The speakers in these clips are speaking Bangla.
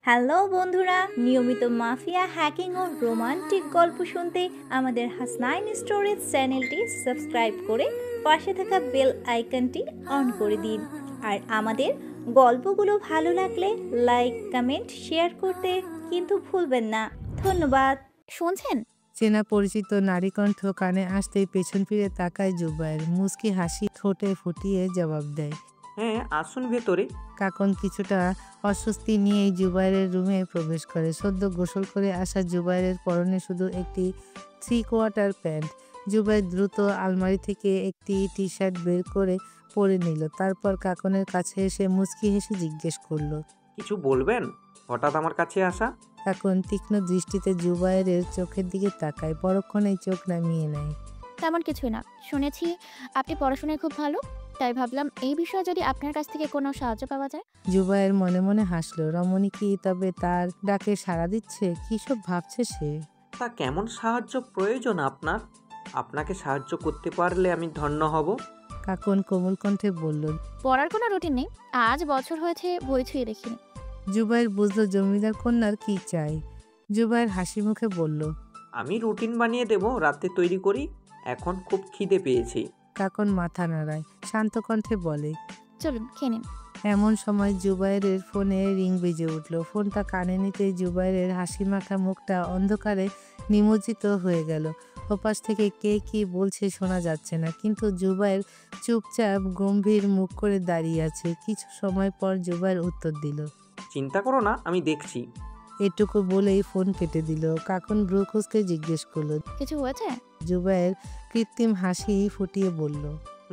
হ্যালো বন্ধুরা, নিয়মিত মাফিয়া হ্যাকিং ও রোমান্টিক গল্প শুনতে আমাদের হাসনাইন স্টোরিজ চ্যানেলটি সাবস্ক্রাইব করে পাশে থাকা বেল আইকনটি অন করে দিন। আর আমাদের গল্পগুলো ভালো লাগলে লাইক, কমেন্ট, শেয়ার করতে কিন্তু ভুলবেন না। ধন্যবাদ। শুনছেন? চেনা পরিচিত নারী কণ্ঠ কানে আসতেই পেছন ফিরে তাকায় জুবায়ের। মুচকি হাসি ঠোঁটে ফুটিয়ে জবাব দেয়। হ্যাঁ, আসুন ভেতরে। কাকন কিছুটা অস্বস্তি নিয়েই জুবায়েরের রুমে প্রবেশ করে। সদ্য গোসল করে আসা জুবায়েরের পরনে শুধু একটি 3/4 প্যান্ট। জুবায়ের দ্রুত আলমারি থেকে একটি টি-শার্ট বের করে পরে নিল। তারপর কাকনের কাছে এসে মুচকি হেসে জিজ্ঞেস করলো, কিছু বলবেন? হঠাৎ আমার কাছে আসা? কাকন তীক্ষ্ণ দৃষ্টিতে জুবায়েরের চোখের দিকে তাকায়, পরক্ষণেই চোখ নামিয়ে নেয়। তেমন কিছুই না। শুনেছি আপনি পড়াশোনায় খুব ভালো। তাই ভাবলাম এই বিষয়ে যদি আপনার কাছ থেকে কোনো সাহায্য পাওয়া যায়। জুবায়ের মনে মনে হাসল। রমণী কি তবে তার ডাকে সাড়া দিচ্ছে? কী সব ভাবছে সে? তা কেমন সাহায্য প্রয়োজন আপনার? আপনাকে সাহায্য করতে পারলে আমি ধন্য হব। কাকন কোমল কণ্ঠে বলল। পড়ার কোনো রুটিন নেই। আজ বছর হয়েছে বই ছুঁয়ে দেখিনি। জুবায়ের বুঝল জমিদার কন্যার কি চাই। জুবায়ের হাসি মুখে বলল, আমি রুটিন বানিয়ে দেব, রাতে তৈরি করি। এখন খুব খিদে পেয়েছি। কাকন মাথা নাড়ায়, শান্ত কণ্ঠে বলে। চলুন খেয়ে নিন। এমন সময় জুবায়েরের ফোনে রিং বেজে উঠল। ফোনটা কানে নিতেই জুবায়েরের হাসিমাখা মুখটা অন্ধকারে নিমজ্জিত হয়ে গেল। ওপাশ থেকে কে কি বলছে শোনা যাচ্ছে না, কিন্তু জুবায়ের চুপচাপ গম্ভীর মুখ করে দাঁড়িয়ে আছে। কিছু সময় পর জুবায়ের উত্তর দিল। চিন্তা করো না, আমি দেখছি। এটুকু বলেই ফোন কেটে দিল। কাকন ভ্রু কুঁচকে জিজ্ঞেস করলো। কিছু হয়েছে? জুবায়ের কৃত্রিম হাসি ফুটিয়ে বলল।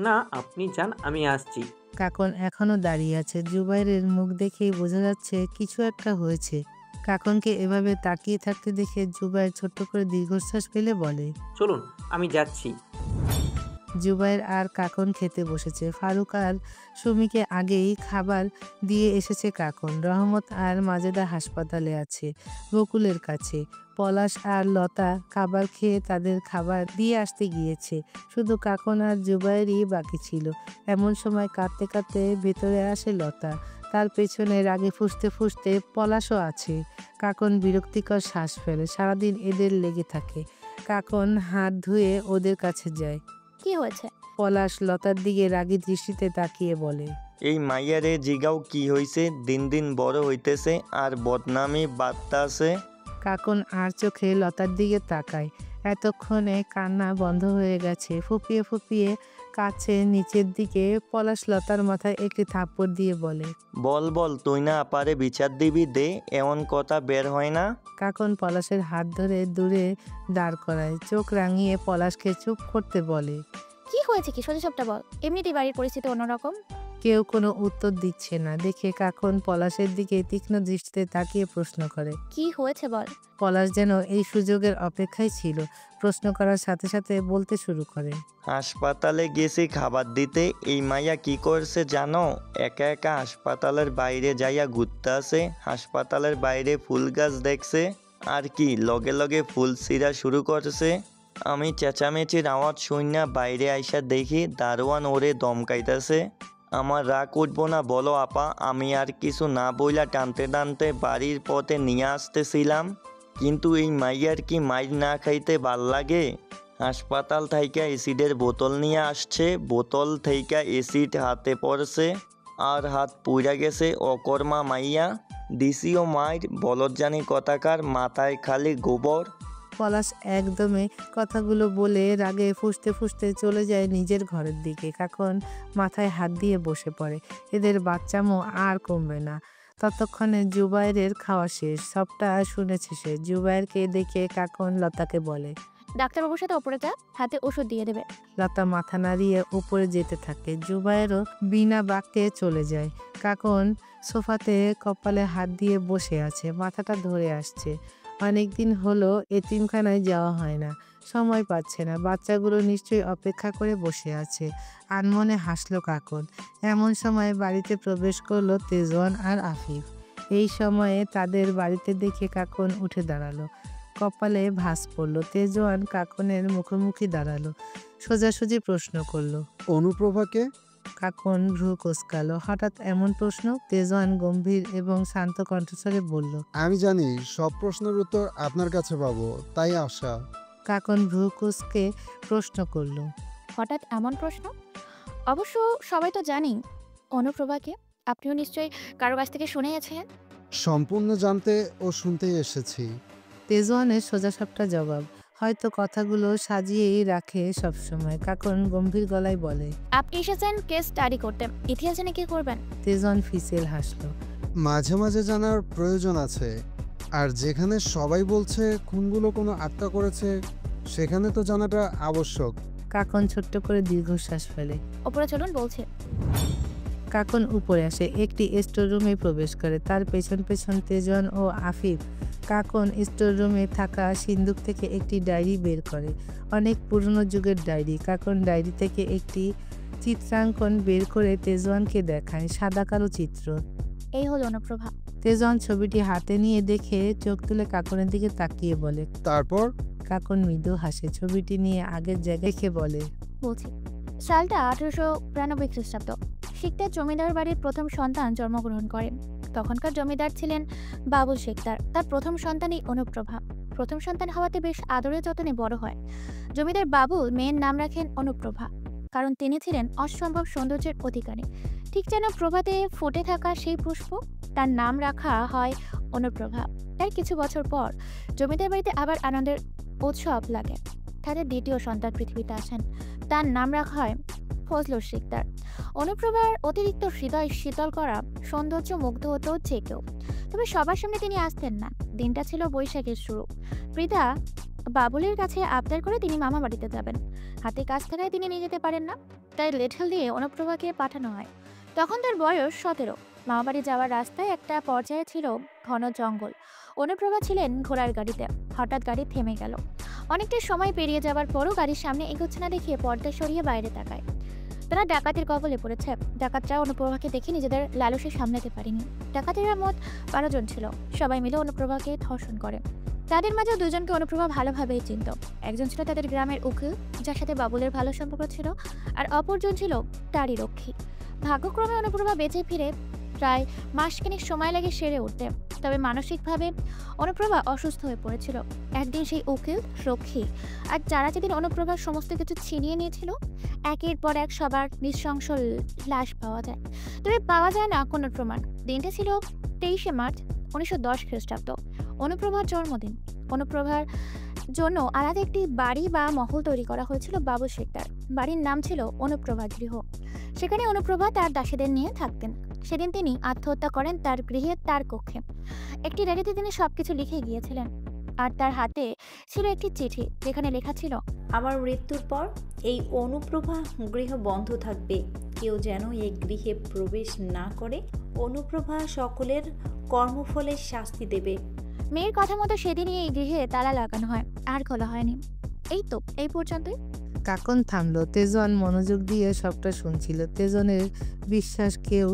না, আপনি যান, আমি আসছি। কাকন এখনো দাঁড়িয়ে আছে। জুবায়েরের মুখ দেখেই বোঝা যাচ্ছে কিছু একটা হয়েছে। কাকনকে এভাবে তাকিয়ে থাকতে দেখে জুবায়ের ছোট্ট করে দীর্ঘশ্বাস ফেলে বলে, চলুন, আমি যাচ্ছি। জুবায়ের আর কাকন খেতে বসেছে। ফারুক আর সুমিকে আগেই খাবার দিয়ে এসেছে কাকন। রহমত আর মাজেদা হাসপাতালে আছে বকুলের কাছে। পলাশ আর লতা খাবার খেয়ে তাদের খাবার দিয়ে আসতে গিয়েছে। শুধু কাকন আর জুবায়েরই বাকি ছিল। এমন সময় কাঁদতে কাঁদতে ভেতরে আসে লতা। তার পেছনে রাগে ফুঁসতে ফুঁসতে পলাশও আছে। কাকন বিরক্তিকর শ্বাস ফেলে। সারাদিন এদের লেগে থাকে। কাকন হাত ধুয়ে ওদের কাছে যায়। কি হয়েছে? পলাশ লতার দিকে রাগী দৃষ্টিতে তাকিয়ে বলে, এই মাইয়ারে জিগাও কি হইছে, দিন দিন বড় হইতেছে আর বদনামি বাড়তাছে। কাকন আর চোখে লতার দিকে তাকায়। এতক্ষণে কান্না বন্ধ হয়ে গেছে। ফুপিয়ে ফুপিয়ে কাছে নিচের দিকে পলাশ লতার মাথায় একটি থাপ্পড় দিয়ে বলে, বল বল, তুই না আপারে বিচার দিবি, দে, এমন কথা বের হয় না। কাকন পলাশের হাত ধরে দূরে দাঁড় করায়। চোখ রাঙিয়ে পলাশকে চুপ করতে বলে। কি হয়েছে কি সোজা সবটা বল। এমনিতেই বাড়ির পরিস্থিতি অন্যরকম। কেউ কোনো উত্তর দিচ্ছে না দেখে কাকন পলাশের দিকে তীক্ষ্ণ দৃষ্টিতে তাকিয়ে প্রশ্ন করে। কি হয়েছে বল। পলাশ যেন এই সুযোগের অপেক্ষায় ছিল। প্রশ্ন করার সাথে সাথে বলতে শুরু করে। হাসপাতালে গেছি খাবার দিতে, এই মাইয়া কি করছে জানো? একা একা হাসপাতালের বাইরে যাইয়া ঘুরতে আসে। হাসপাতালের বাইরে ফুল গাছ দেখছে, আর কি লগে লগে ফুল ছিঁড়া শুরু করছে। আমি চেঁচামেচির আওয়াজ শুইনা বাইরে আইসা দেখি দারোয়ান ওরে দমকাইতেছে। আমার রাগ উঠবো না বলো আপা? আমি আর কিছু না বইলা টানতে টানতে বাড়ির পথে নিয়ে আসতেছিলাম, কিন্তু এই মাইয়ার কি মাইর না খাইতে ভাল লাগে? হাসপাতাল থাইকা এসিডের বোতল নিয়ে আসছে, বোতল থাইকা এসিড হাতে পড়ছে আর হাত পুইরা গেছে। অকর্মা মাইয়া, দিসিও মাইর, বলদ জানি কথাকার, মাথায় খালি গোবর। পলাশ একদমে কথাগুলো বলে রাগে ফুঁসতে ফুঁসতে চলে যায় নিজের ঘরের দিকে। কাকন মাথায় হাত দিয়ে বসে পড়ে। এদের বাচ্চামো আর কমবে না। ততক্ষণে জুবায়েরের খাওয়া শেষ। সবটা শুনেছে সে। জুবায়েরকে দেখে কাকন লতাকে বলে। ডাক্তারবাবুর সাথে ওপরে যা, হাতে ওষুধ দিয়ে দেবে। লতা মাথা নাড়িয়ে উপরে যেতে থাকে। জুবায়েরও বিনা বাক্যে চলে যায়। কাকন সোফাতে কপালে হাত দিয়ে বসে আছে, মাথাটা ধরে আসছে। অনেকদিন হলো এতিমখানায় যাওয়া হয় না, সময় পাচ্ছে না। বাচ্চাগুলো নিশ্চয়ই অপেক্ষা করে বসে আছে। আনমনে হাসলো কাকন। এমন সময় বাড়িতে প্রবেশ করলো তেজওয়ান আর আফিফ। এই সময়ে তাদের বাড়িতে দেখে কাকন উঠে দাঁড়ালো। কপালে ভাঁজ পড়ল। তেজওয়ান কাকনের মুখোমুখি দাঁড়ালো। সোজাসুজি প্রশ্ন করলো, অনুপ্রভাকে? কাকন ভ্রু কোঁচকালো। হঠাৎ এমন প্রশ্ন? তেজওয়ান গম্ভীর এবং শান্ত কণ্ঠস্বরে বলল। আমি জানি সব প্রশ্নের উত্তর আপনার কাছে পাবো, তাই আশা। কাকন ভ্রু কুঁচকে প্রশ্ন করল। হঠাৎ এমন প্রশ্ন? অবশ্য সবাই তো জানি অনুপ্রভাকে। আপনিও নিশ্চয়ই কারো কাছ থেকে শুনে গেছেন। সম্পূর্ণ জানতে ও শুনতেই এসেছি। তেজওয়ানের সোজাসাপটা জবাব। হয়তো কথাগুলো সাজিয়েই রাখে সবসময়। কাকন গম্ভীর গলায় বলে। আপনি এসেছেন কেস স্টাডি করতে, ইতিহাস জেনে কি করবেন? তেজওয়ান ফিসেল হাসলো। মাঝে মাঝে জানার প্রয়োজন আছে। আর যেখানে সবাই বলছে খুনগুলো কোনো আত্মা করেছে, সেখানে তো জানাটা আবশ্যক। কাকন ছোট্ট করে দীর্ঘশ্বাস ফেলে। ওপরে চলুন বলছে। কাকন উপরে আসে, একটি স্টোর রুমে প্রবেশ করে। তার পেছন পেছন তেজওয়ান ও আফিফ। কাকন স্টোর রুমে থাকা সিন্দুক থেকে একটি ডায়েরি বের করে। অনেক পুরনো যুগের ডায়েরি। কাকন ডায়েরি থেকে একটি চিত্রাঙ্কন বের করে তেজওয়ানকে দেখায়। সাদা কালো চিত্র। এই হলো অনুপ্রভা। তেজওয়ান ছবিটি হাতে নিয়ে দেখে চোখ তুলে কাকনের দিকে তাকিয়ে বলে। তারপর কাকন মৃদু হাসে। ছবিটি নিয়ে আগের জায়গায় রেখে বলে। বলছি, সালটা 1892 খ্রিস্টাব্দ। শিকদার জমিদার বাড়ির প্রথম সন্তান জন্মগ্রহণ করেন। তখনকার জমিদার ছিলেন বাবুল শিকদার। তার প্রথম সন্তানই অনুপ্রভা। প্রথম সন্তান হওয়াতে বেশ আদরে যত্নে বড় হয়। জমিদার বাবুল মেয়ের নাম রাখেন অনুপ্রভা, কারণ তিনি ছিলেন অসম্ভব সৌন্দর্যের অধিকারী। ঠিক যেন প্রভাতে ফুটে থাকা সেই পুষ্প, তার নাম রাখা হয় অনুপ্রভা। তার কিছু বছর পর জমিদার বাড়িতে আবার আনন্দের উৎসব লাগে। তাদের দ্বিতীয় সন্তান পৃথিবীতে আসেন। তার নাম রাখা হয় ফজলুর শিকদার। অনুপ্রভার অতিরিক্ত হৃদয় শীতল করা সৌন্দর্য মুগ্ধ হতো যে কেউ, তবে সবার সামনে তিনি আসতেন না। দিনটা ছিল বৈশাখের শুরু। পৃথা বাবুলের কাছে আবদার করে তিনি মামা বাড়িতে যাবেন। হাতে কাজ থাকায় তিনি নিয়ে যেতে পারেন না, তাই লেঠেল দিয়ে অনুপ্রভাকে পাঠানো হয়। তখন তার বয়স 17। মামাবাড়ি যাওয়ার রাস্তায় একটা পর্যায়ে ছিল ঘন জঙ্গল। অনুপ্রভা ছিলেন ঘোড়ার গাড়িতে। হঠাৎ গাড়ি থেমে গেল। অনেকটা সময় পেরিয়ে যাওয়ার পরও গাড়ির সামনে এগোচ্ছে না দেখে পর্দা সরিয়ে বাইরে তাকায়। তারা ডাকাতের কবলে পড়েছে। ডাকাতরা অনুপ্রভাকে দেখে নিজেদের লালসে সামলাতে পারেনি। ডাকাতেরা মোট 12 জন ছিল। সবাই মিলে অনুপ্রভাকে ধর্ষণ করে। তাদের মাঝে দুজনকে অনুপ্রভা ভালোভাবেই চিনত। একজন ছিল তাদের গ্রামের উকিল, যার সাথে বাবুলের ভালো সম্পর্ক ছিল, আর অপরজন ছিল তারই রক্ষী। ভাগ্যক্রমে অনুপ্রভা বেঁচে ফিরে প্রায় মাসখানেক সময় লাগে সেরে উঠতে। তবে মানসিকভাবে অনুপ্রভা অসুস্থ হয়ে পড়েছিল। একদিন সেই উকিল, রক্ষী আর যারা যেদিন অনুপ্রভার সমস্ত কিছু ছিনিয়ে নিয়েছিল, একের পর এক সবার নৃশংস লাশ পাওয়া যায়। তবে পাওয়া যায় না কোনো প্রমাণ। দিনটা ছিল 23শে মার্চ 1910 খ্রিস্টাব্দ, অনুপ্রভার জন্মদিন। অনুপ্রভার জন্য আলাদা একটি বাড়ি বা মহল তৈরি করা হয়েছিল বাবু শিকদার। বাড়ির নাম ছিল অনুপ্রভা গৃহ। সেখানে অনুপ্রভা তার দাসীদের নিয়ে থাকতেন। সেদিন তিনি আত্মহত্যা করেন তার গৃহে, তার কক্ষে। একটি ডায়েরিতে তিনি সবকিছু লিখে গিয়েছিলেন, আর তার হাতে ছিল একটি চিঠি যেখানে লেখা ছিল, আমার মৃত্যুর পর এই অনুপ্রভা গৃহ বন্ধ থাকবে। কেউ যেন এই গৃহে প্রবেশ না করে। অনুপ্রভা সকলের কর্মফলের শাস্তি দেবে। মেয়ের কথা মতো সেদিনই এই গৃহে তালা লাগানো হয়, আর খোলা হয়নি। এই তো, এই পর্যন্তই। কাকন থামলো। তেজন মনোযোগ দিয়ে সবটা শুনছিল। তেজনের বিশ্বাস কেউ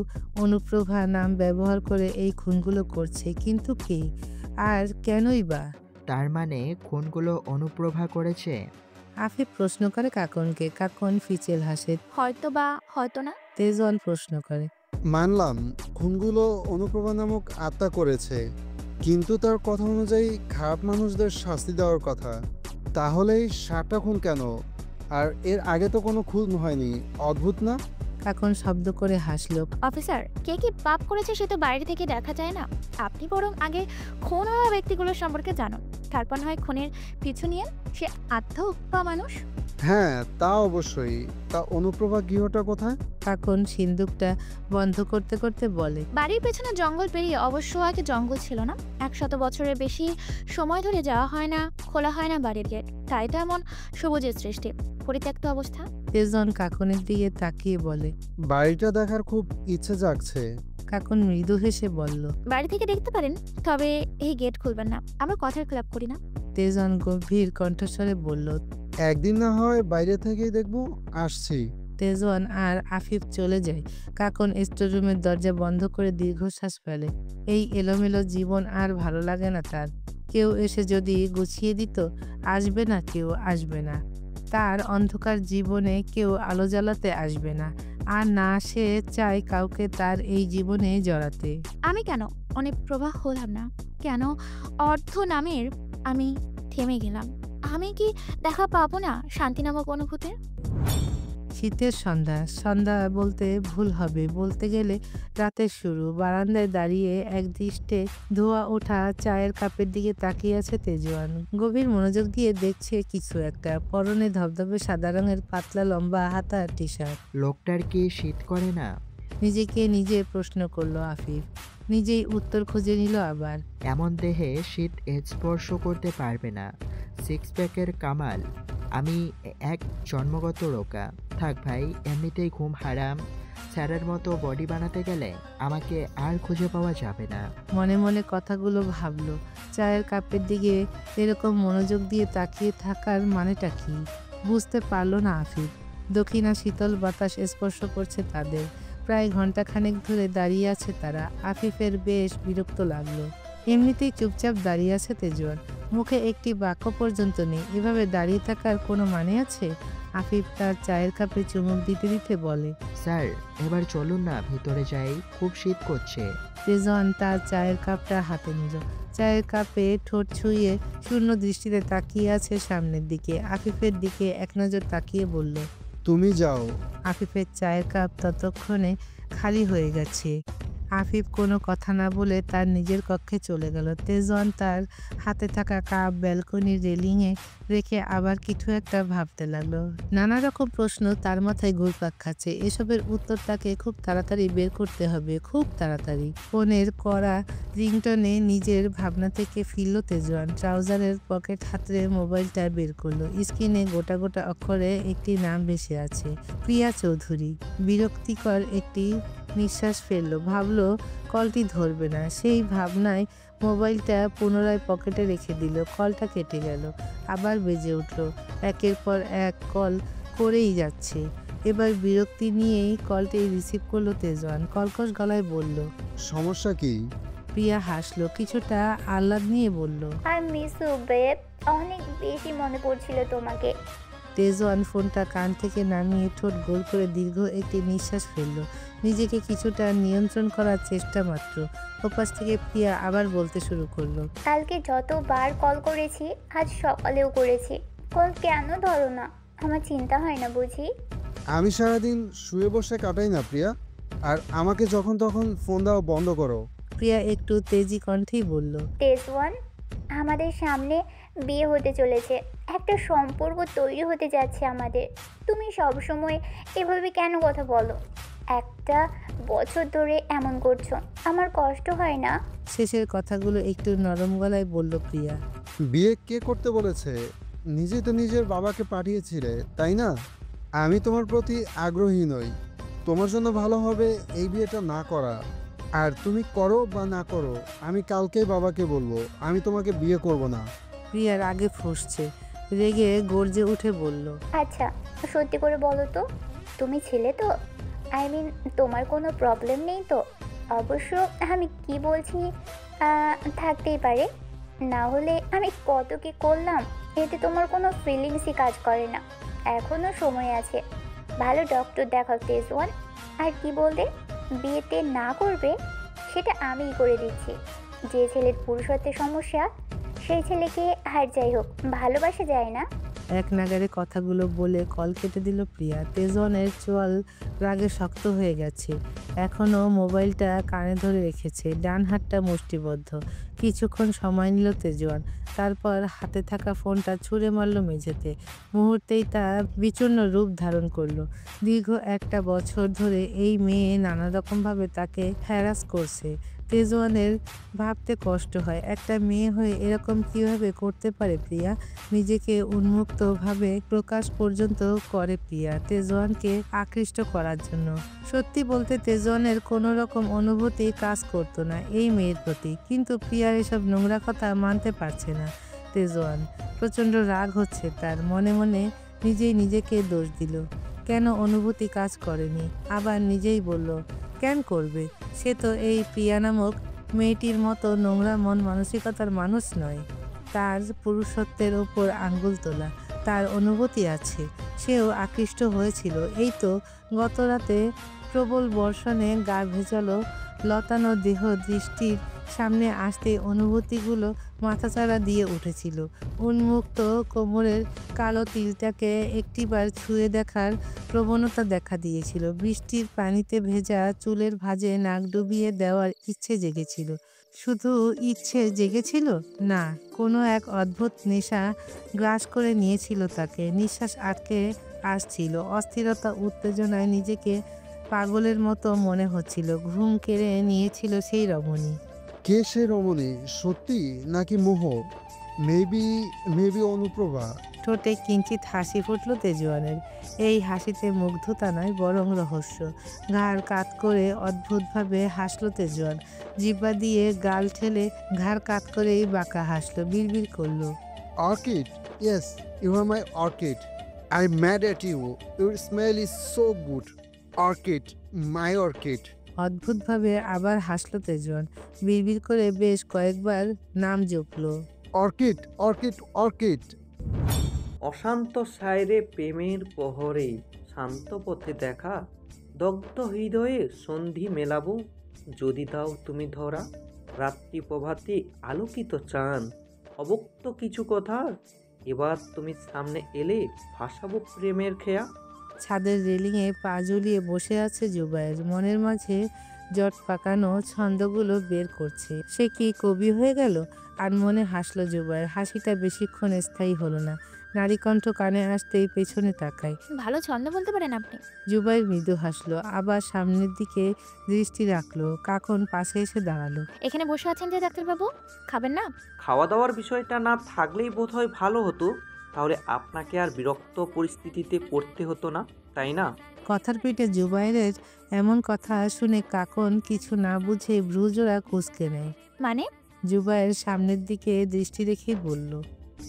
অনুপ্রভা নাম ব্যবহার করে এই খুনগুলো করছে, কিন্তু কে আর কেনই বা? তার মানে খুনগুলো অনুপ্রভা করেছে? আফিফ প্রশ্ন করে কাকনকে। কাকন ফিচেল হাসে। হয়তো বা হয়তো না। তেজন প্রশ্ন করে। মানলাম খুনগুলো অনুপ্রভা নামক আত্মা করেছে, কিন্তু তার কথা অনুযায়ী খারাপ মানুষদের শাস্তি দেওয়ার কথা। তাহলে এই 7টা খুন কেন? আর এর আগে তো কোনো খুন হয়নি। অদ্ভুত না? কাকন শব্দ করে হাসলো। অফিসার, কে কি পাপ করেছে সে তো বাইরে থেকে দেখা যায় না। আপনি বরং আগে খুন হওয়া ব্যক্তিগুলোর সম্পর্কে জানুন, তারপর হয় খুনের পিছু নিয়ে সে আত্মহত্যা মানুষ। হ্যাঁ, তা অবশ্যই। তা অনুপ্রভা গৃহটা কোথায়? কাকন সিন্দুকটা বন্ধ করতে করতে বলে। বাড়ির পেছনে জঙ্গল পেরিয়ে, অবশ্য আগে জঙ্গল ছিল না। 100 বছরের বেশি সময় ধরে যাওয়া হয় না, খোলা হয় না বাড়ির গেট। তাই তো এমন সবুজের সৃষ্টি, পরিত্যক্ত অবস্থা। তেজন কাকনের দিকে তাকিয়ে বলে। বাড়িটা দেখার খুব ইচ্ছে জাগছে। কাকন মৃদু হেসে বলল। বাড়ি থেকে দেখতে পারেন, তবে এই গেট খুলবেন না। আমরা কথার খেলাপ করি না। তেজন গভীর কণ্ঠস্বরে বলল। একদিন না হয় বাইরে থেকেই দেখবো। আসছি। তেজন আর আফিফ চলে যায়। কাকন স্টোররুমের দরজা বন্ধ করে দীর্ঘশ্বাস ফেলে। এই এলোমেলো জীবন আর ভালো লাগে না তার। কেউ এসে যদি গুছিয়ে দিত। আসবে না, কেউ আসবে না। তার অন্ধকার জীবনে কেউ আলো জ্বালাতে আসবে না, আর না সে চায় কাউকে তার এই জীবনে জড়াতে। আমি কেন অনুপ্রভা হলাম না? কেন অর্ধ নামের আমি থেমে গেলাম? আমি কি দেখা পাবো না শান্তি নামক অনুভূতির? শীতের সন্ধ্যা, সন্ধ্যা বলতে ভুল হবে, বলতে গেলে রাতের শুরু। বারান্দায় দাঁড়িয়ে একদৃষ্টে ধোয়া ওঠা চায়ের কাপের দিকে তাকিয়ে আছে তেজওয়ান। গভীর মনোযোগ দিয়ে দেখছে কিছু একটা। পরনে ধবধবে সাদা রঙের পাতলা লম্বা হাতা টি শার্ট। লোকটার কি শীত করে না? নিজেকে নিজে প্রশ্ন করলো আফিফ, নিজেই উত্তর খুঁজে নিল আবার। এমন দেহে শীত স্পর্শ করতে পারবে না। সিক্স প্যাকের কামাল। আমি এক জন্মগত রোগা। থাক ভাই, এমনিতেই ঘুম হারাম। স্যারের মতো বডি বানাতে গেলে আমাকে আর খুঁজে পাওয়া যাবে না। মনে মনে কথাগুলো ভাবলো। চায়ের কাপের দিকে এরকম মনোযোগ দিয়ে তাকিয়ে থাকার মানেটা কি বুঝতে পারলো না আফিফ। দক্ষিণা শীতল বাতাস স্পর্শ করছে তাদের। প্রায় ঘন্টাখানেক ধরে দাঁড়িয়ে আছে তারা। আফিফের বেশ বিরক্ত লাগলো। এমনিতেই চুপচাপ দাঁড়িয়ে আছে তেজওয়ান, মুখে একটি বাক্য পর্যন্ত নেই। এভাবে দাঁড়িয়ে থাকার কোনো মানে আছে? আফিফ তার চায়ের কাপে চুমুক দিতে দিতে বলে, স্যার, এবার চলুন না ভিতরে যাই, খুব শীত করছে। তেজওয়ান তার চায়ের কাপটা হাতে নিল। চায়ের কাপে ঠোঁট ছুঁয়ে শূন্য দৃষ্টিতে তাকিয়ে আছে সামনের দিকে। আফিফের দিকে এক নজর তাকিয়ে বলল, তুমি যাও। আফিফের চায়ের কাপ ততক্ষণে খালি হয়ে গেছে। আফিফ কোনো কথা না বলে তার নিজের কক্ষে চলে গেল। তেজওয়ান তার হাতে থাকা কাপ ব্যালকনির রেলিংয়ে রেখে আবার কিছু একটা ভাবতে লাগলো। নানা রকম প্রশ্ন তার মাথায় ঘুরপাক খাচ্ছে। এসবের উত্তর তাকে খুব তাড়াতাড়ি বের করতে হবে, খুব তাড়াতাড়ি। ফোনের করা রিংটনে নিজের ভাবনা থেকে ফিরল তেজওয়ান। ট্রাউজারের পকেট হাতড়ে মোবাইলটা বের করলো। স্ক্রিনে গোটা গোটা অক্ষরে একটি নাম ভেসে আছে, প্রিয়া চৌধুরী। বিরক্তিকর একটি নিঃশ্বাস ফেললো। ভাবলো কলটি ধরবে না। সেই ভাবনায় মোবাইলটা পুনরায় পকেটে রেখে দিল। কলটা কেটে গেল, আবার বেজে উঠল। একের পর এক কল করেই যাচ্ছে। এবার বিরক্তি নিয়েই কলটি রিসিভ করলো তেজওয়ান। কর্কশ গলায় বলল, সমস্যা কি? প্রিয়া হাসলো, কিছুটা আহ্লাদ নিয়ে বলল, আই মিস ইউ বেব, অনেক বেশি মনে পড়ছিল তোমাকে। তেজওয়ান ফোনটা কান থেকে নামিয়ে ঠোঁট গোল করে দীর্ঘ একটি নিঃশ্বাস ফেললো। নিজেকে কিছুটা নিয়ন্ত্রণ করার চেষ্টা মাত্র। ওপাশ থেকে প্রিয়া আবার বলতে শুরু করলো, কালকে যতবার কল করেছি, আজ সকালেও করেছি, কল কেন ধরো না? আমার চিন্তা হয় না বুঝি? আমি সারাদিন শুয়ে বসে কাটাই না প্রিয়া, আর আমাকে যখন তখন ফোন দেওয়া বন্ধ করো। প্রিয়া একটু তেজি কণ্ঠেই বলল, তেজওয়ান, আমাদের সামনে বিয়ে হতে চলেছে, একটা সম্পর্ক তৈরি হতে যাচ্ছে আমাদের। তুমি সবসময় এভাবে কেন কথা বলো? একটা বছর ধরে এমন করছো, আমার কষ্ট হয় না? শেষের কথাগুলো একটু নরম গলায় বলল প্রিয়া। বিয়ে কে করতে বলেছে? নিজেই তো নিজের বাবাকে পাঠিয়েছিলে, তাই না? আমি তোমার প্রতি আগ্রহী নই। তোমার জন্য ভালো হবে এই বিয়েটা না করা। আর তুমি করো বা না করো, আমি কালকেই বাবাকে বলবো আমি তোমাকে বিয়ে করব না। প্রিয়ার আগে ফুঁসছে, রেগে গর্জে উঠে বলল, আচ্ছা, সত্যি করে বলো তো, তুমি ছেলে তো? আই মিন, তোমার কোনো প্রবলেম নেই তো? অবশ্য আমি কি বলছি থাকতেই পারে, না হলে আমি কত কি করলাম, এতে তোমার কোনো ফিলিংসই কাজ করে না। এখনও সময় আছে, ভালো ডক্টর দেখাও তেজওয়ান। আর কি বলতে, বিয়েতে না করবে সেটা আমিই করে দিচ্ছি। যে ছেলের পুরুষত্বের সমস্যা, সেই ছেলেকে আর যাই হোক ভালোবাসা যায় না। এক নাগারে কথাগুলো বলে কল কেটে দিল প্রিয়া। তেজওয়ানের চোয়াল রাগে শক্ত হয়ে গেছে। এখনও মোবাইলটা কানে ধরে রেখেছে, ডান হাতটা মুষ্টিবদ্ধ। কিছুক্ষণ সময় নিল তেজওয়ান, তারপর হাতে থাকা ফোনটা ছুঁড়ে মারল মেঝেতে। মুহূর্তেই তা বিচূর্ণ রূপ ধারণ করলো। দীর্ঘ একটা বছর ধরে এই মেয়ে নানা রকমভাবে তাকে হ্যারাস করছে। তেজওয়ানের ভাবতে কষ্ট হয়, একটা মেয়ে হয়ে এরকম কিভাবে করতে পারে প্রিয়া। নিজেকে উন্মুক্তভাবে প্রকাশ পর্যন্ত করে প্রিয়া তেজওয়ানকে আকৃষ্ট করার জন্য। সত্যি বলতে তেজওয়ানের কোনো রকম অনুভূতি কাজ করতো না এই মেয়ের প্রতি, কিন্তু প্রিয়ার এসব নোংরা কথা মানতে পারছে না তেজওয়ান। প্রচণ্ড রাগ হচ্ছে তার। মনে মনে নিজেই নিজেকে দোষ দিল, কেন অনুভূতি কাজ করেনি। আবার নিজেই বলল, কেন করবে, সে তো এই প্রিয়া নামক মেয়েটির মতো নোংরা মন মানসিকতার মানুষ নয়। তার পুরুষত্বের ওপর আঙ্গুল তোলা। তার অনুভূতি আছে, সেও আকৃষ্ট হয়েছিল। এই তো গত রাতে প্রবল বর্ষণে গা ভেজালো লতানো দেহ দৃষ্টির সামনে আসতে অনুভূতিগুলো মাথাচাড়া দিয়ে উঠেছিল। উন্মুক্ত কোমরের কালো তিলটাকে একটিবার ছুঁয়ে দেখার প্রবণতা দেখা দিয়েছিল। বৃষ্টির পানিতে ভেজা চুলের ভাঁজে নাক ডুবিয়ে দেওয়ার ইচ্ছে জেগেছিল। শুধু ইচ্ছে জেগেছিল না, কোনো এক অদ্ভুত নেশা গ্রাস করে নিয়েছিল তাকে। নিঃশ্বাস আটকে আসছিল, অস্থিরতা উত্তেজনায় নিজেকে পাগলের মতো মনে হচ্ছিল। ঘুম কেড়ে নিয়েছিল সেই রমণী। কে সে রমণী? সত্যি নাকি মোহ? Maybe maybe অনুপ্রভা। ঠোঁটে কিঞ্চিত হাসি ফুটল তেজওয়ানের। এই হাসিতে মুগ্ধতা নয়, বরং রহস্য। ঘাড় কাত করে অদ্ভুতভাবে হাসল তেজওয়ান। জিহ্বা দিয়ে গাল ঠেলে ঘাড় কাত করেই বাঁকা হাসলো, বিড়বিড় করলো। Orchid, yes, you are my orchid. I mad at you, your smell is so good. Orchid, my orchid. অদ্ভুতভাবে আবার হাসল তেজওয়ান। বিড়বিড় করে বেশ কয়েকবার নাম জপলো। Orchid, orchid, orchid. অশান্ত সায়রে প্রেমের প্রহরে শান্ত পথে দেখা, দগ্ধ হৃদয়ে সন্ধি মেলাবো যদি দাও তুমি ধরা। রাত্রি প্রভাতে আলোকিত চান, অবক্ত কিছু কথা, এবার তুমি সামনে এলে ভাসাবো প্রেমের খেয়া। ছাদের রেলিংয়ে পা ঝুলিয়ে বসে আছে জুবায়ের। মনের মাঝে জট পাকানো ছন্দগুলো বের করছে। সে কি কবি হয়ে গেল? আর মনে হাসলো জুবায়ের। হাসিটা বেশিক্ষণ স্থায়ী হলো না। নারীকণ্ঠ কানে আসতেই পেছনে তাকায়। ভালো ছন্দ বলতে পারেন আপনি। জুবায়ের মৃদু হাসলো, আবার সামনের দিকে দৃষ্টি রাখলো। কাকন পাশে এসে দাঁড়ালো। এখানে বসে আছেন যে ডাক্তারবাবু, খাবেন না? খাওয়া দাওয়ার বিষয়টা না থাকলেই বোধহয় ভালো হতো, তাহলে আপনাকে আর বিরক্ত পরিস্থিতিতে পড়তে হতো না, তাই না? কথার পিঠে জুবায়েরের এমন কথা শুনে কাকন কিছু না বুঝে ভ্রুজোড়া কুঁচকে নেয়। মানে? জুবায়ের সামনের দিকে দৃষ্টি রেখেই বলল।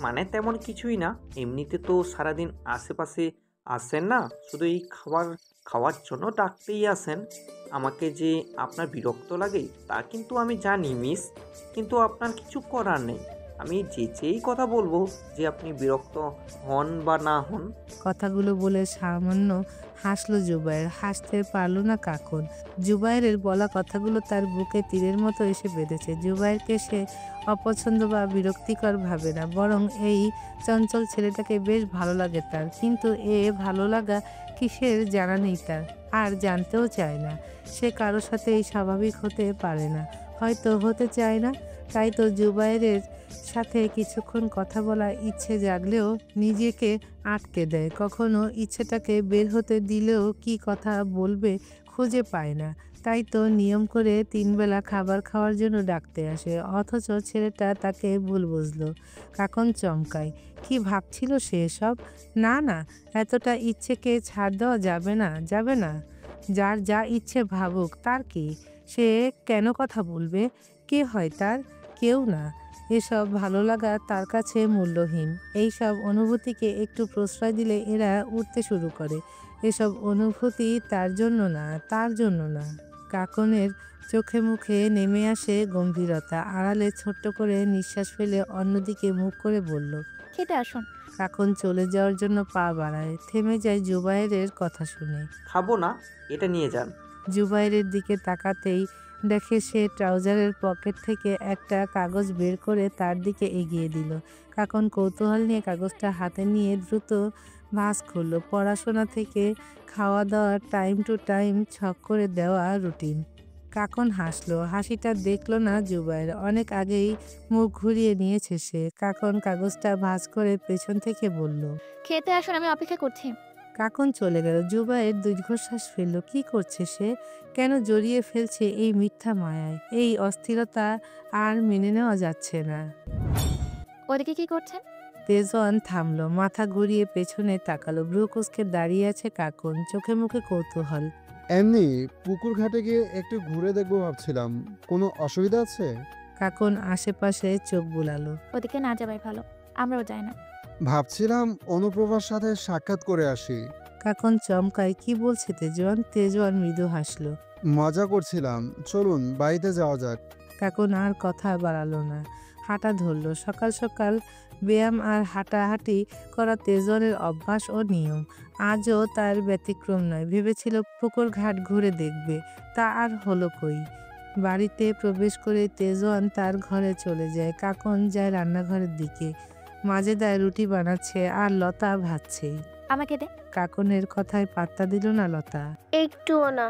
মানে তেমন কিছুই না, এমনিতে তো সারাদিন আশেপাশে আসেন না, শুধু এই খাওয়ার জন্য ডাকতেই আসেন। আমাকে যে আপনার বিরক্ত লাগে তা কিন্তু আমি জানি মিস, কিন্তু আপনার কিছু করার নেই। আমি যেই কথা বলবো যে আপনি বিরক্ত হন বা না হন। কথাগুলো বলে সামান্য হাসলো জুবায়ের। হাসতে পারল না কাকন। জুবায়েরের বলা কথাগুলো তার বুকে তীরের মতো এসে বেঁধেছে। জুবায়েরকে সে অপছন্দ বা বিরক্তিকর ভাবে না, বরং এই চঞ্চল ছেলেটাকে বেশ ভালো লাগে তার। কিন্তু এ ভালো লাগা কিসের জানা নেই তার, আর জানতেও চায় না। সে কারো সাথেই স্বাভাবিক হতে পারে না, হয়তো হতে চায় না। তাই তো জুবায়েরের সাথে কিছুক্ষণ কথা বলার ইচ্ছে জাগলেও নিজেকে আটকে দেয়। কখনো ইচ্ছেটাকে বের হতে দিলেও কি কথা বলবে খুঁজে পায় না। তাই তো নিয়ম করে 3 বেলা খাবার খাওয়ার জন্য ডাকতে আসে। অথচ ছেলেটা তাকে ভুল বুঝলো। কাকন চমকায়। কি ভাবছিল সে সব? না না, এতটা ইচ্ছেকে ছাড় দেওয়া যাবে না, যাবে না। যার যা ইচ্ছে ভাবুক, তার কি? সে কেন কথা বলবে? কে হয় তার? কেউ না। এসব ভালো লাগা তার কাছে মূল্যহীন। এইসব অনুভূতিকে একটু প্রশ্রয় দিলে এরা উঠতে শুরু করে। এসব অনুভূতি তার জন্য না, তার জন্য না। কাকনের চোখে মুখে নেমে আসে গম্ভীরতা। আড়ালে ছোট্ট করে নিঃশ্বাস ফেলে অন্যদিকে মুখ করে বলল। খেতে আসুন। কাকন চলে যাওয়ার জন্য পা বাড়ায়, থেমে যায় জুবায়েরের কথা শুনে। খাবো না, এটা নিয়ে যান। জুবায়েরের দিকে তাকাতেই দেখে সে ট্রাউজারের পকেট থেকে একটা কাগজ বের করে তার দিকে এগিয়ে দিল। কাকন কৌতূহল নিয়ে কাগজটা হাতে নিয়ে দ্রুত ভাঁজ করলো। পড়াশোনা থেকে খাওয়া দাওয়া টাইম টু টাইম ছক করে দেওয়া রুটিন। কাকন হাসলো। হাসিটা দেখলো না জুবায়ের। অনেক আগেই মুখ ঘুরিয়ে নিয়েছে সে। কাকন কাগজটা ভাঁজ করে পেছন থেকে বলল। খেতে আসুন, আমি অপেক্ষা করছি। কাকন চলে গেল। জুবায়ের দীর্ঘশ্বাস ফেলল। কি করছে সে? কেন জড়িয়ে ফেলছে এই মিথ্যা মায়ায়? এই অস্থিরতা আর মেনে নেওয়া যাচ্ছে না। ওদিকে কি করছেন? তেজওয়ান থামলো, মাথা ঘুরিয়ে পেছনে তাকালো। ভ্রু কুঁচকে দাঁড়িয়ে আছে কাকন, চোখে মুখে কৌতূহল। এমনি পুকুর ঘাটে গিয়ে একটু ঘুরে দেখবো ভাবছিলাম, কোনো অসুবিধা আছে? কাকন আশেপাশে চোখ বুলালো। ওদিকে না যাবাই ভালো, আমরাও যাই না। ভাবছিলাম অনুপ্রভার সাথে সাক্ষাৎ করে আসি। কাকন চমকায়। কি বলছে তেজওয়ান? তেজওয়ান মৃদু হাসলো। মজা করছিলাম, চলুন বাড়িতে যাওয়া যাক। কাকন আর কথা বাড়ালো না। হাঁটা ধরল। সকাল সকাল ব্যায়াম আর হাঁটাহাঁটি করা তেজনের অভ্যাস ও নিয়ম। আজও তার ব্যতিক্রম নয়। ভেবেছিল পুকুর ঘাট ঘুরে দেখবে, তা আর হলো কই। বাড়িতে প্রবেশ করে তেজন তার ঘরে চলে যায়। কাকন যায় রান্নাঘরের দিকে। মাজেদা রুটি বানাচ্ছে আর লতা ভাজছে। আমাকে দে। কাকনের কথায় পাত্তা দিল না লতা। একটুও না,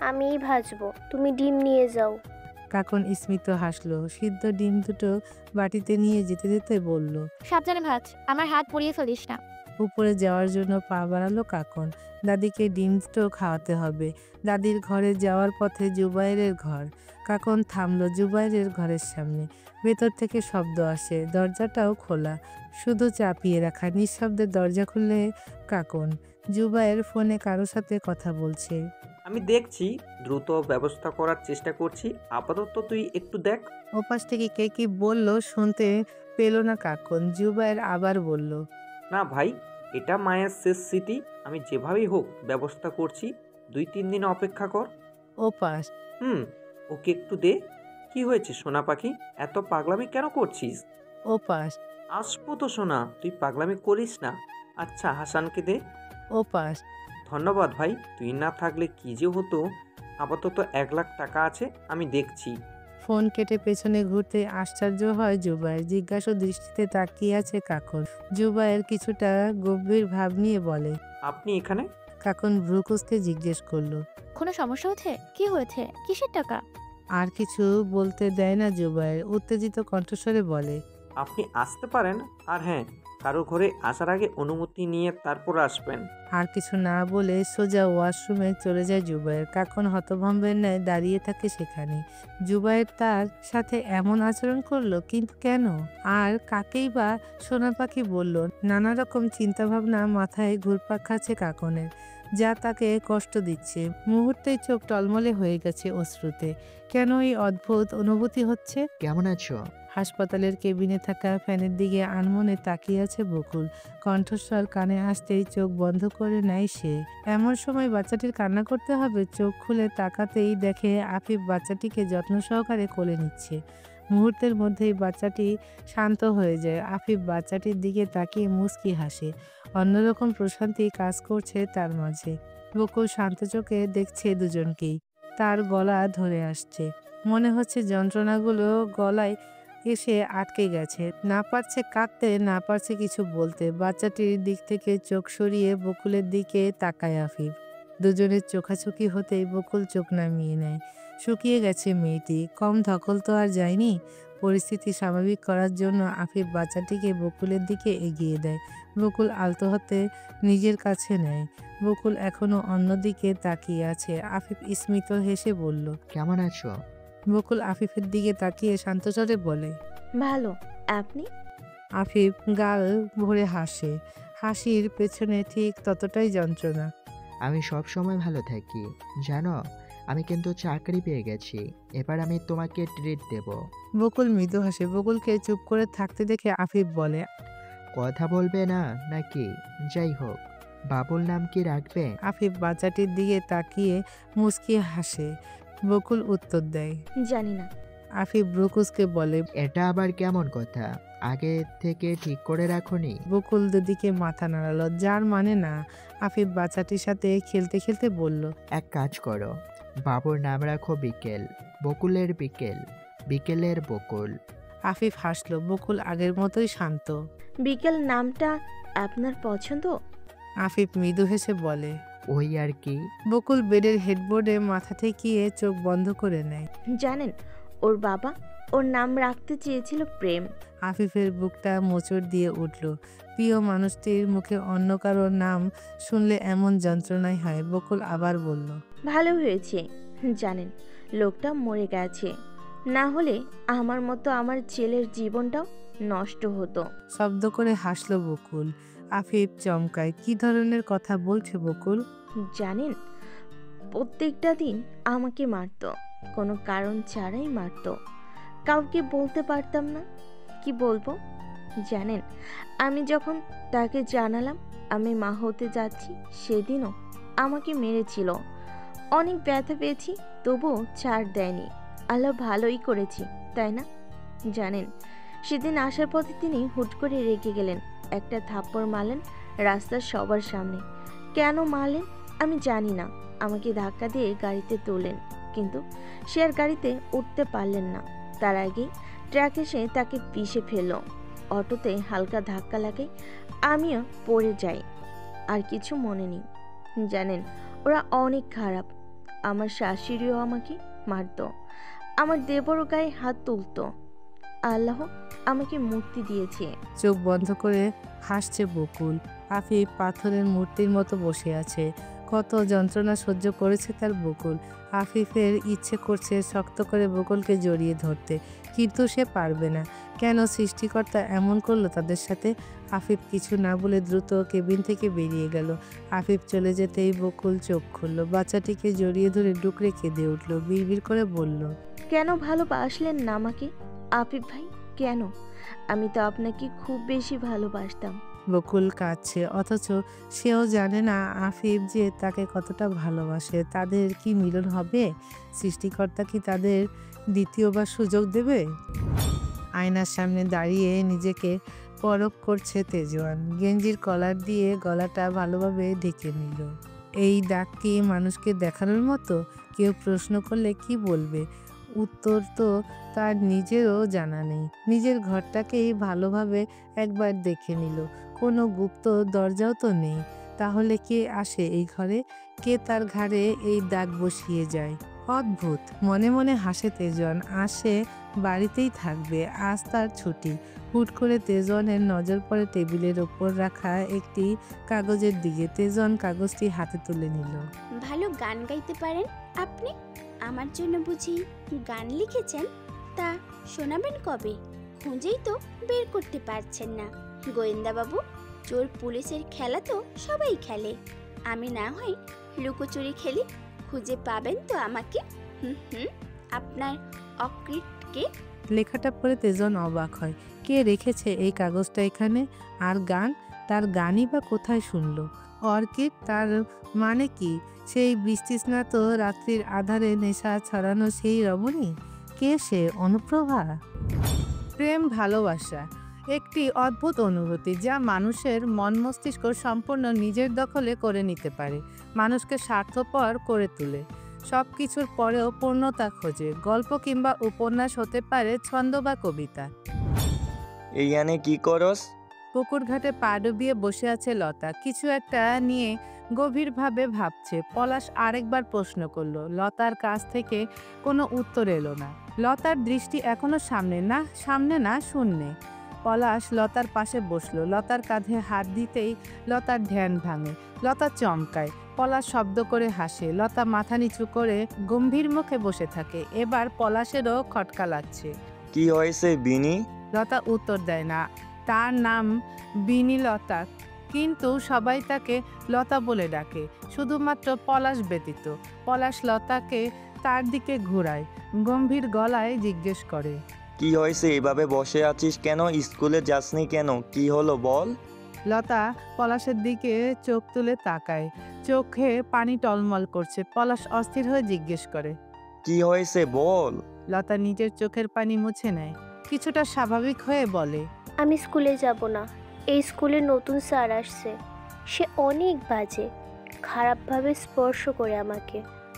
আমিই ভাজবো, তুমি ডিম নিয়ে যাও। কাকন স্মিত হাসলো। সিদ্ধ ডিম দুটো বাটিতে নিয়ে যেতে যেতে বলল, সাবধানে ভাজ, আমার হাত পুড়িয়ে ফেলিস না। উপরে যাওয়ার জন্য পা বাড়ালো কাকন। দাদিকে ডিম দুটো খাওয়াতে হবে। দাদির ঘরে যাওয়ার পথে জুবাইরের ঘর। কাকন থামলো জুবাইরের ঘরের সামনে। ভেতর থেকে শব্দ আসে, দরজাটাও খোলা, শুধু চাপিয়ে রাখা। নিঃশব্দে দরজা খুললে কাকন। জুবাইর ফোনে কারোর সাথে কথা বলছে। আমি দেখছি, দ্রুত ব্যবস্থা করার চেষ্টা করছি, আপাতত তুই একটু দেখ। ওপাশ থেকে কে কি বলল শুনতে পেল না কাকন। জুবাইর আবার বলল, না ভাই, এটা মায়ের শেষ স্মৃতি, আমি যেভাবেই হোক ব্যবস্থা করছি, 2-3 দিন অপেক্ষা কর। ওপাশ। ওকে একটু দে। কি হয়েছে সোনা পাখি, এত পাগলামি কেন করছিস? ওপাশ। আসবো তো সোনা, তুই পাগলামি করিস না। আচ্ছা হাসানকে দে। ওপাশ। ধন্যবাদ ভাই, তুই না থাকলে কি যে হতো। আপাতত 1 লাখ টাকা আছে, আমি দেখছি। ফোন কেটে পেছনে ঘুরতে আশ্চর্য হয় জুবাইর। জিজ্ঞাসা দৃষ্টিতে তাকিয়ে আছে কাকন। জুবাইর কিছুটা গম্ভীর ভাব নিয়ে বলে, আপনি এখানে? কাকন ভ্রুকুসকে জিজ্ঞেস করলো। কোনো সমস্যা হচ্ছে? কি হয়েছে? কিসের টাকা? আর কিছু বলতে দেয় না জুবাইর। উত্তেজিত কণ্ঠস্বরে বলে, আপনি আসতে পারেন, আর হ্যাঁ, কারো ঘরে আসার আগে অনুমতি নিয়ে তারপর আসবেন। আর কিছু না বলে সোজা ওয়াশরুমে চলে যায় জুবাইর। কাকন হতভম্বের ন্যায় দাঁড়িয়ে থাকে সেখানে। জুবাইর তার সাথে এমন আচরণ করলো, কিন্তু কেন? আর কাকেই বা সোনা পাখি বলল? নানা রকম চিন্তাভাবনা মাথায় ঘুরপাক খাচ্ছে কাকনের, যা তাকে কষ্ট দিচ্ছে। মুহূর্তেই চোখ টলমলে হয়ে গেছে অশ্রুতে। কেন এই অদ্ভুত অনুভূতি হচ্ছে? কেমন আছো? হাসপাতালের কেবিনে থাকা ফ্যানের দিকে আনমনে তাকিয়ে আছে বকুল। কণ্ঠস্বর কানে আসতেই চোখ বন্ধ করে নেয় সে। এমন সময় বাচ্চাটির কান্না করতে হবে। চোখ খুলে তাকাতেই দেখে আফিফ বাচ্চাটিকে যত্ন সহকারে কোলে নিচ্ছে। মুহূর্তের মধ্যেই বাচ্চাটি শান্ত হয়ে যায়। আফিফ বাচ্চাটির দিকে তাকিয়ে মুচকি হাসে। অন্যরকম প্রশান্তি কাজ করছে তার মাঝে। বকুল শান্ত চোখে দেখছে দুজনকেই। তার গলা ধরে আসছে। মনে হচ্ছে যন্ত্রণাগুলো গলায় এসে আটকে গেছে। না পারছে কাঁদতে, না পারছে কিছু বলতে। বাচ্চাটির দিক থেকে চোখ সরিয়ে বকুলের দিকে তাকায় আফিফ। দুজনের চোখাচোখি হতেই বকুল চোখ নামিয়ে নেয়। শুকিয়ে গেছে মেয়েটি। কম ধকল তো আর যায়নি। পরিস্থিতি স্বাভাবিক করার জন্য আফিফ বাচ্চাটিকে বকুলের দিকে এগিয়ে দেয়। বকুল আলতো হাতে নিজের কাছে নেয়। বকুল এখনো অন্যদিকে তাকিয়ে আছে। আফিফ স্মিত হেসে বলল, কেমন আছো? বকুল আফিফের দিকে তাকিয়ে শান্তস্বরে বলে, ভালো, আপনি? আফিফ গাল ভরে হাসে। হাসির পেছনে ঠিক ততটাই যন্ত্রণা। আমি সব সময় ভালো থাকি, জানো। আমি কিন্তু চাকরি পেয়ে গেছি, এবার আমি তোমাকে ট্রিট দেব। বকুল মৃদু হাসে। বকুলকে চুপ করে থাকতে দেখে আফিফ বলে, কথা বলবে না নাকি? যাই হোক, বাবুল নাম কি রাখবে? আফিফ বাচ্চাটির দিকে তাকিয়ে মুচকি হাসে। বকুল উত্তর দেয়, জানি না। আফিফ ব্রুকুসকে বলে, এটা আবার কেমন কথা? আগে থেকে ঠিক করে রাখোনি? বকুল দুদিকে মাথা নাড়ালো, যার মানে না। আফিফ বাচ্চাটির সাথে খেলতে খেলতে বলল, এক কাজ করো, বাবুর নাম রাখো বিকেল। বকুলের বিকেল, বিকেলের বকুল। আফিফ হাসলো। বকুল আগের মতোই শান্ত। বিকেল নামটা আপনার পছন্দ? আফিফ মৃদু হেসে বলে, ওই আর কি। বকুল বেডের হেডবোর্ডে মাথা ঠেকিয়ে চোখ বন্ধ করে নেয়। জানেন, ওর বাবা ওর নাম রাখতে চেয়েছিল প্রেম। আফিফের বুকটা মোচড় দিয়ে উঠল। প্রিয় মানুষটির মুখে অন্য কারোর নাম শুনলে এমন যন্ত্রণাই হয়। বকুল আবার বলল, ভালো হয়েছে। জানেন, লোকটা মরে গেছে, না হলে আমার মতো আমার ছেলের জীবনটাও নষ্ট হতো। শব্দ করে হাসলো বকুল। আফিফ চমকায়। কি ধরনের কথা বলছে বকুল? জানেন, প্রত্যেকটা দিন আমাকে মারতো, কোনো কারণ ছাড়াই মারতো। কাউকে বলতে পারতাম না কি বলবো। জানেন, আমি যখন তাকে জানালাম আমি মা হতে যাচ্ছি, সেদিনও আমাকে মেরেছিল। অনেক ব্যথা পেয়েছি, তবুও ছাড় দেয়নি। আল্লাহ ভালোই করেছি, তাই না? জানেন, সেদিন আসার পথে তিনি হুট করে রেগে গেলেন, একটা থাপ্পড় মারলেন রাস্তার সবার সামনে। কেন মারলেন আমি জানি না। আমাকে ধাক্কা দিয়ে গাড়িতে তোলেন, কিন্তু সে আর গাড়িতে উঠতে পারলেন না। তার আগেই ট্রাক এসে তাকে পিষে ফেলল। অটোতে হালকা ধাক্কা লাগে, আমিও পড়ে যাই। আর কিছু মনে নেই। জানেন, ওরা অনেক খারাপ। আমার শাশুড়িও আমাকে মারত, আমার দেবরও গায়ে হাত তুলত। আল্লাহ আমাকে মুক্তি দিয়েছে। চোখ বন্ধ করে হাসছে বকুল। আফিফ পাথরের মূর্তির মতো বসে আছে। কত যন্ত্রণা সহ্য করেছে তার বকুল। আফিফের ইচ্ছে করছে শক্ত করে বকুলকে জড়িয়ে ধরতে, কিন্তু সে পারবে না। কেন সৃষ্টিকর্তা এমন করলো তাদের সাথে? আফিফ কিছু না বলে দ্রুত কেবিন থেকে বেরিয়ে গেল। আফিফ চলে যেতেই বকুল চোখ খুলল, বাচ্চাটিকে জড়িয়ে ধরে ডুকরে কেঁদে উঠল, বিড়বিড় করে বলল, কেন ভালোবাসলেন না আমাকে আফিফ ভাই? কেন? আমি তো আপনাকে খুব বেশি ভালোবাসতাম। বকুল কাঁদছে, অথচ সেও জানে না আফিফ যে তাকে কতটা ভালোবাসে। তাদের কি মিলন হবে? সৃষ্টিকর্তা কি তাদের দ্বিতীয়বার সুযোগ দেবে? আয়নার সামনে দাঁড়িয়ে নিজেকে পরখ করছে তেজওয়ান। গেঞ্জির কলার দিয়ে গলাটা ভালোভাবে ঢেকে নিল। এই দাগ কি মানুষকে দেখানোর মতো? কেউ প্রশ্ন করলে কি বলবে? উত্তর তো তার নিজেরও জানা নেই। নিজের ঘরটাকেই ভালোভাবে একবার দেখে নিল। কোনো গুপ্ত দরজাও তো নেই। তাহলে কে আসে এই ঘরে? কে তার ঘাড়ে এই দাগ বসিয়ে যায়? অদ্ভুত। মনে মনে হাসে তেজওয়ান। আসে বাড়িতেই থাকবে, আজ তার ছুটি। হুট করে তেজওয়ানের নজর পড়ে টেবিলের ওপর রাখা একটি কাগজের দিকে। তেজওয়ান কাগজটি হাতে তুলে নিল। ভালো গান গাইতে পারেন আপনি? আমার জন্য বুঝি গান লিখেছেন? তা শোনাবেন কবে? খুঁজেই তো বের করতে পারছেন না। গোয়েন্দা বাবু, চোর পুলিশের খেলা তো সবাই খেলে। আমি না হয় লুকোচুরি খেলি, খুঁজে পাবেন তো আমাকে? আপনার অকৃতকে। লেখাটা পড়ে তেজওয়ান অবাক হয়। কে রেখেছে এই কাগজটা এখানে? আর গান? তার গানই বা কোথায় শুনলো? অর্কিড, তার মানে কি? সেই বৃষ্টিস্নাত রাত্রির আধারে নেশা ছড়ানো সেই রমণী? কে সে? অনুপ্রভা? প্রেম ভালোবাসা একটি অদ্ভুত অনুভূতি, যা মানুষের মন মস্তিষ্ক সম্পূর্ণ নিজের দখলে করে নিতে পারে, মানুষকে স্বার্থপর করে তোলে। সব কিছুর পরেও পূর্ণতা খোঁজে। গল্প কিংবা উপন্যাস হতে পারে, ছন্দ বা কবিতা। এইখানে কি করস? পুকুর ঘাটে পা ডুবিয়ে বসে আছে লতা। কিছু একটা নিয়ে গভীরভাবে ভাবছে। পলাশ আরেকবার প্রশ্ন করলো। লতার কাছ থেকে কোনো উত্তর এলো না। লতার দৃষ্টি এখনো সামনে না শূন্যে। পলাশ লতার পাশে বসলো। লতার কাঁধে হাত দিতেই লতার ধ্যান ভাঙে। লতা চমকায়। পলাশ শব্দ করে হাসে। লতা মাথা নিচু করে গম্ভীর মুখে বসে থাকে। এবার পলাশেরও খটকা লাগছে। কি হয়েছে বিনি? লতা উত্তর দেয় না। তার নাম বিনি লতা, কিন্তু সবাই তাকে লতা বলে ডাকে, শুধুমাত্র পলাশ ব্যতীত। পলাশ লতাকে তার দিকে ঘোরায়, গম্ভীর গলায় জিজ্ঞেস করে, কি হয়েছে? এভাবে বসে আছিস কেন? স্কুলে যাসনি কেন? কি হলো বল? লতা পলাশের দিকে চোখ তুলে তাকায়। চোখে পানি টলমল করছে। পলাশ অস্থির হয়ে জিজ্ঞেস করে, কি হয়েছে বল? লতা নিজের চোখের পানি মুছে নেয়। কিছুটা স্বাভাবিক হয়ে বলে, আমি স্কুলে যাব না। এই স্কুলে নতুন স্যার আসছে। সে অনেক বাজে, খারাপভাবে স্পর্শ করে আমাকে।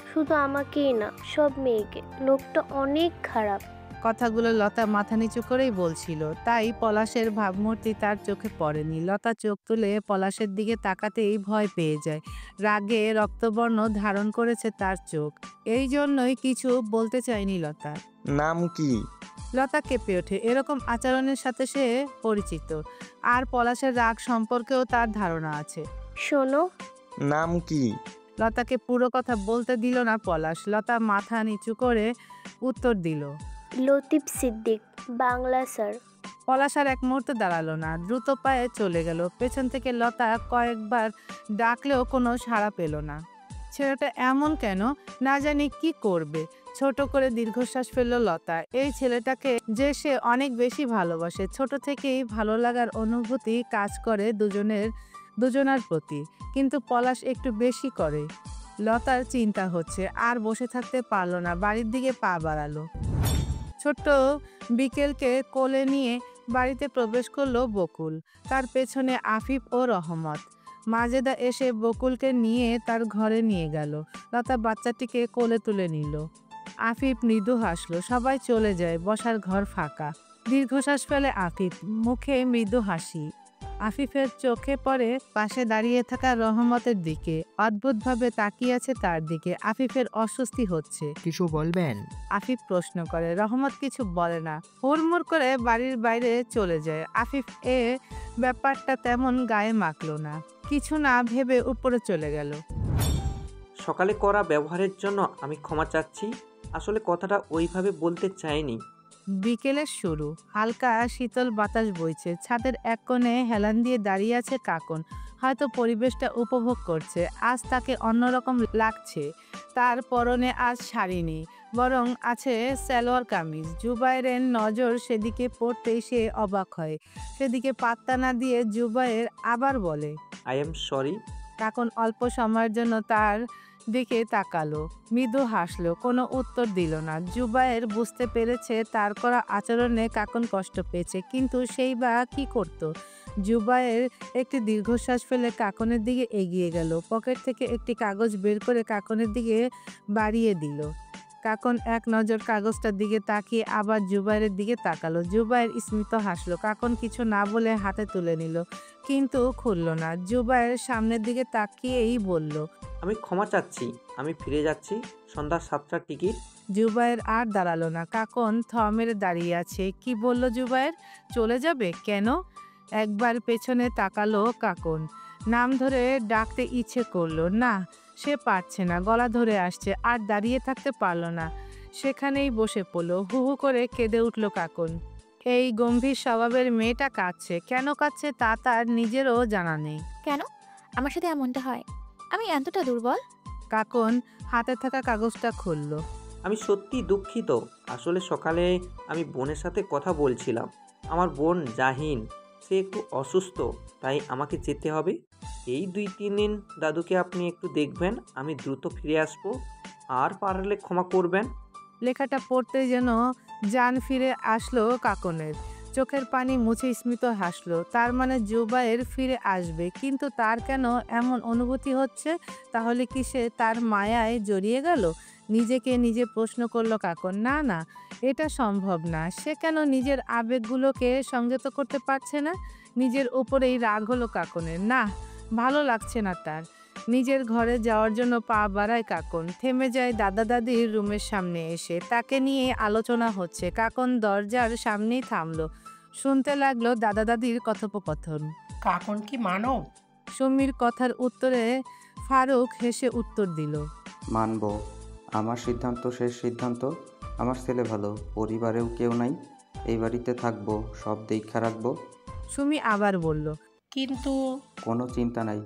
শুধু আমাকেই না, সব মেয়েকে। লোকটা অনেক খারাপ। কথাগুলো লতা মাথা নিচু করেই বলছিল, তাই পলাশের ভাবমূর্তি তার চোখে পড়েনি। লতা চোখ তুলে পলাশের দিকে তাকাতেই ভয় পেয়ে যায়। রাগে রক্তবর্ণ ধারণ করেছে তার চোখ। এই জন্যই কিছু বলতে চায়নি লতা। নাম কি? লতা কেঁপে ওঠে। এরকম আচরণের সাথে সে পরিচিত, আর পলাশের রাগ সম্পর্কেও তার ধারণা আছে। শোনো। নাম কি? লতাকে পুরো কথা বলতে দিল না পলাশ। লতা মাথা নিচু করে উত্তর দিল, লতিফ সিদ্দিক, বাংলা স্যার। পলাশ আর এক মুহূর্তে দাঁড়ালো না, দ্রুত পায়ে চলে গেল। পেছন থেকে লতা কয়েকবার ডাকলেও কোনো সাড়া পেল না। ছেলেটা এমন কেন? না জানি কি করবে। ছোট করে দীর্ঘশ্বাস ফেলল লতা। এই ছেলেটাকে যে সে অনেক বেশি ভালোবাসে। ছোট থেকেই ভালো লাগার অনুভূতি কাজ করে দুজনার প্রতি, কিন্তু পলাশ একটু বেশি করে। লতার চিন্তা হচ্ছে, আর বসে থাকতে পারল না, বাড়ির দিকে পা বাড়ালো। ছোট্ট বিকেলকে কোলে নিয়ে বাড়িতে প্রবেশ করলো বকুল, তার পেছনে আফিফ ও রহমত। মাজেদা এসে বকুলকে নিয়ে তার ঘরে নিয়ে গেল। লতা বাচ্চাটিকে কোলে তুলে নিল। আফিফ মৃদু হাসলো। সবাই চলে যায়, বসার ঘর ফাঁকা। দীর্ঘশ্বাস ফেলে আফিফ, মুখে মৃদু হাসি। আফিফের চোখে পড়ে পাশে দাঁড়িয়ে থাকা রহমতের দিকে, অদ্ভুতভাবে তাকিয়ে আছে তার দিকে। আফিফের অস্বস্তি হচ্ছে। কিছু বলবেন? আফিফ প্রশ্ন করে। রহমত কিছু বলে না, হুড়মুড় করে বাড়ির বাইরে চলে যায়। আফিফ এ ব্যাপারটা তেমন গায়ে মাখলো না, কিছু না ভেবে উপরে চলে গেল। সকালে করা ব্যবহারের জন্য আমি ক্ষমা চাচ্ছি, আসলে কথাটা ওইভাবে বলতে চাইনি। বিকেলের শুরু, হালকা শীতল বাতাস বইছে। ছাদের এক কোণে হেলান দিয়ে দাঁড়িয়ে আছে কাকন, হয়তো পরিবেশটা উপভোগ করছে। আজ তাকে অন্যরকম লাগছে। তার পরনে আজ শাড়ি নেই, বরং আছে সালোয়ার কামিজ। জুবাইরের নজর সেদিকে পড়তেই সে অবাক হয়। সেদিকে পাত্তা না দিয়ে জুবাইর আবার বলে, আই এম সরি। কাকন অল্প সময়ের জন্য তার দিকে তাকালো, মৃদু হাসলো, কোনো উত্তর দিল না। জুবায়ের বুঝতে পেরেছে তার করা আচরণে কাকন কষ্ট পেয়েছে, কিন্তু সেই বা কি করত। জুবায়ের একটি দীর্ঘশ্বাস ফেলে কাকনের দিকে এগিয়ে গেল, পকেট থেকে একটি কাগজ বের করে কাকনের দিকে বাড়িয়ে দিল। কাকন এক নজর কাগজটার দিকে তাকিয়ে আবার জুবায়ের দিকে তাকালো। জুবায়ের স্মিত হাসলো। কাকন কিছু না বলে হাতে তুলে নিল, কিন্তু খুলল না। জুবায়ের সামনের দিকে তাকিয়েই বলল, আমি ক্ষমা চাচ্ছি, আমি ফিরে যাচ্ছি। সন্ধ্যা 7টার টিকিট। জুবায়ের আর দাঁড়ালো না। কাকন থ মেরে দাঁড়িয়ে আছে। কি বলল জুবায়ের? চলে যাবে? কেন? একবার পেছনে তাকালো কাকন। নাম ধরে ডাকতে ইচ্ছে করলো না, সে পারছে না, গলা ধরে আসছে, আর দাঁড়িয়ে থাকতে পারল না। সেখানেই বসে পড়লো। হু হু করে কেঁদে উঠল কাকন। এই গম্ভীর স্বভাবের মেয়েটা কাঁদছে। কেন কাঁদছে তা তার নিজেরও জানা নেই। কেন আমার সাথে এমনটা হয়? আমি এতটা দুর্বল? কাকন হাতে থাকা কাগজটা খুলল। আমি সত্যি দুঃখিত, আসলে সকালে আমি বোনের সাথে কথা বলছিলাম। আমার বোন জাহিন, সে একটু অসুস্থ, তাই আমাকে যেতে হবে। এই 2-3 দিন দাদুকে আপনি একটু দেখবেন, আমি দ্রুত ফিরে আসবো, আর পারলে ক্ষমা করবেন। লেখাটা পড়তে যেন জান ফিরে আসলো কাকনের। চোখের পানি মুছে স্মিত হাসলো। তার মানে জুবায়ের ফিরে আসবে, কিন্তু তার কেন এমন অনুভূতি হচ্ছে? তাহলে কি সে তার মায়ায় জড়িয়ে গেল? নিজেকে নিজে প্রশ্ন করলো কাকন। না না, এটা সম্ভব না। সে কেন নিজের আবেগগুলোকে সংযত করতে পারছে না? নিজের উপরেই রাগ হলো কাকনের। না, ভালো লাগছে না তার। নিজের ঘরে যাওয়ার জন্য পা বাড়ায় কাকন। থেমে যায় দাদা দাদির রুমের সামনে এসে। তাকে নিয়ে আলোচনা হচ্ছে। কাকন দরজার সামনেই থামলো, শুনতে লাগলো দাদা দাদির কথোপকথন। কাকন কি মানব? সুমির কথার উত্তরে ফারুক হেসে উত্তর দিল, মানব। আমার সিদ্ধান্ত শেষ সিদ্ধান্ত। আমার ছেলে ভালো, পরিবারেও কেউ নাই, এই বাড়িতে থাকবো, সব দেখা রাখবো। সুমি আবার বলল, কিন্তু কোনো চিন্তা নাই,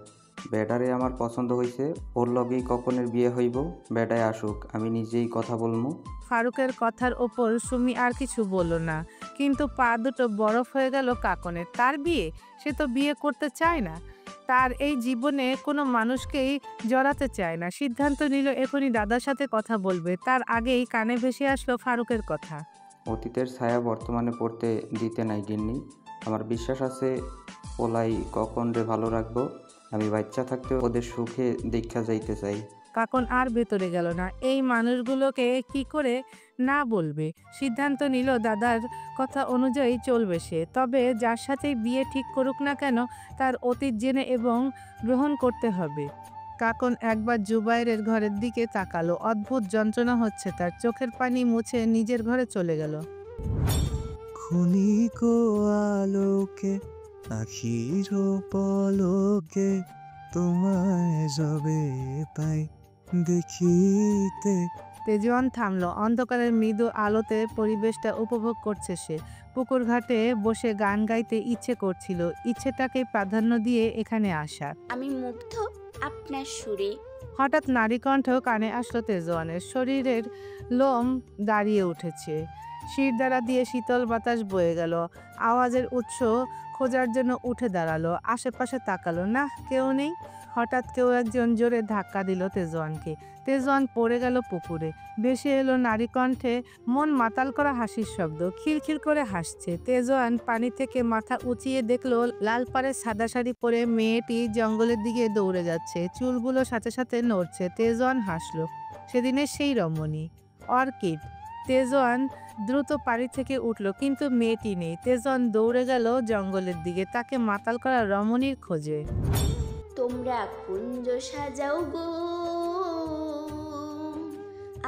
বেডারে আমার পছন্দ হয়েছে, ওর লগেই কখনের বিয়ে হইব। বেডায় আসুক, আমি নিজেই কথা বলবো। ফারুকের কথার ওপর সুমি আর কিছু বলল না, কিন্তু পা দুটো বরফ হয়ে গেল কাকনের। তার বিয়ে? সে তো বিয়ে করতে চায় না, তার এই জীবনে কোনো মানুষকেই জড়াতে চায় না। সিদ্ধান্ত নিল এখনই দাদার সাথে কথা বলবে। তার আগেই কানে ভেসে আসলো ফারুকের কথা। অতীতের ছায়া বর্তমানে পড়তে দিতে নাই গিন্নি। আমার বিশ্বাস আছে ওলাই কখন রে ভালো রাখবো। আমি বাচ্চা থাকতে ওদের সুখে দেখা যাইতে চাই। কাকন আর ভেতরে গেল না। এই মানুষগুলোকে কি করে না বলবে? সিদ্ধান্ত নিল দাদার কথা অনুযায়ী চলবে সে। তবে যার সাথেই বিয়ে ঠিক করুক না কেন, তার অতীত জেনে এবং গ্রহণ করতে হবে। কাকন একবার জুবাইরের ঘরের দিকে তাকালো। অদ্ভুত যন্ত্রণা হচ্ছে তার। চোখের পানি মুছে নিজের ঘরে চলে গেল। ক্ষণিক আলোকে আখির পলকে তোমায় যাবে পাই দেখিতে। তেজওয়ান থামলো। অন্ধকারের মৃদু আলোতে পরিবেশটা উপভোগ করছে সে। পুকুর ঘাটে বসে গান গাইতে ইচ্ছে করছিল। ইচ্ছেটাকে প্রাধান্য দিয়ে এখানে আসা। আমি মুগ্ধ আপনার সুরে। হঠাৎ নারী কণ্ঠ কানে আসলো তেজওয়ানের। শরীরের লোম দাঁড়িয়ে উঠেছে। শিরদাঁড়া দিয়ে শীতল বাতাস বয়ে গেল। আওয়াজের উৎস খোঁজার জন্য উঠে দাঁড়ালো। আশেপাশে তাকালো, না কেউ নেই। হঠাৎ কেউ একজন জোরে ধাক্কা দিল তেজওয়ানকে। তেজওয়ান পড়ে গেল পুকুরে। ভেসে এলো নারী কণ্ঠে মন মাতাল করা হাসির শব্দ। খিলখিল করে হাসছে। তেজওয়ান পানি থেকে মাথা উঁচিয়ে দেখলো লাল পাড়ের সাদা শাড়ি পরে মেয়েটি জঙ্গলের দিকে দৌড়ে যাচ্ছে। চুলগুলো সাথে সাথে নড়ছে। তেজওয়ান হাসলো। সেদিনের সেই রমণী, অর্কিড। তেজওয়ান দ্রুত পানি থেকে উঠল, কিন্তু মেয়েটি নেই। তেজওয়ান দৌড়ে গেল জঙ্গলের দিকে, তাকে মাতাল করা রমণীর খোঁজে। তোমরা কুঞ্জ সাজাও গো,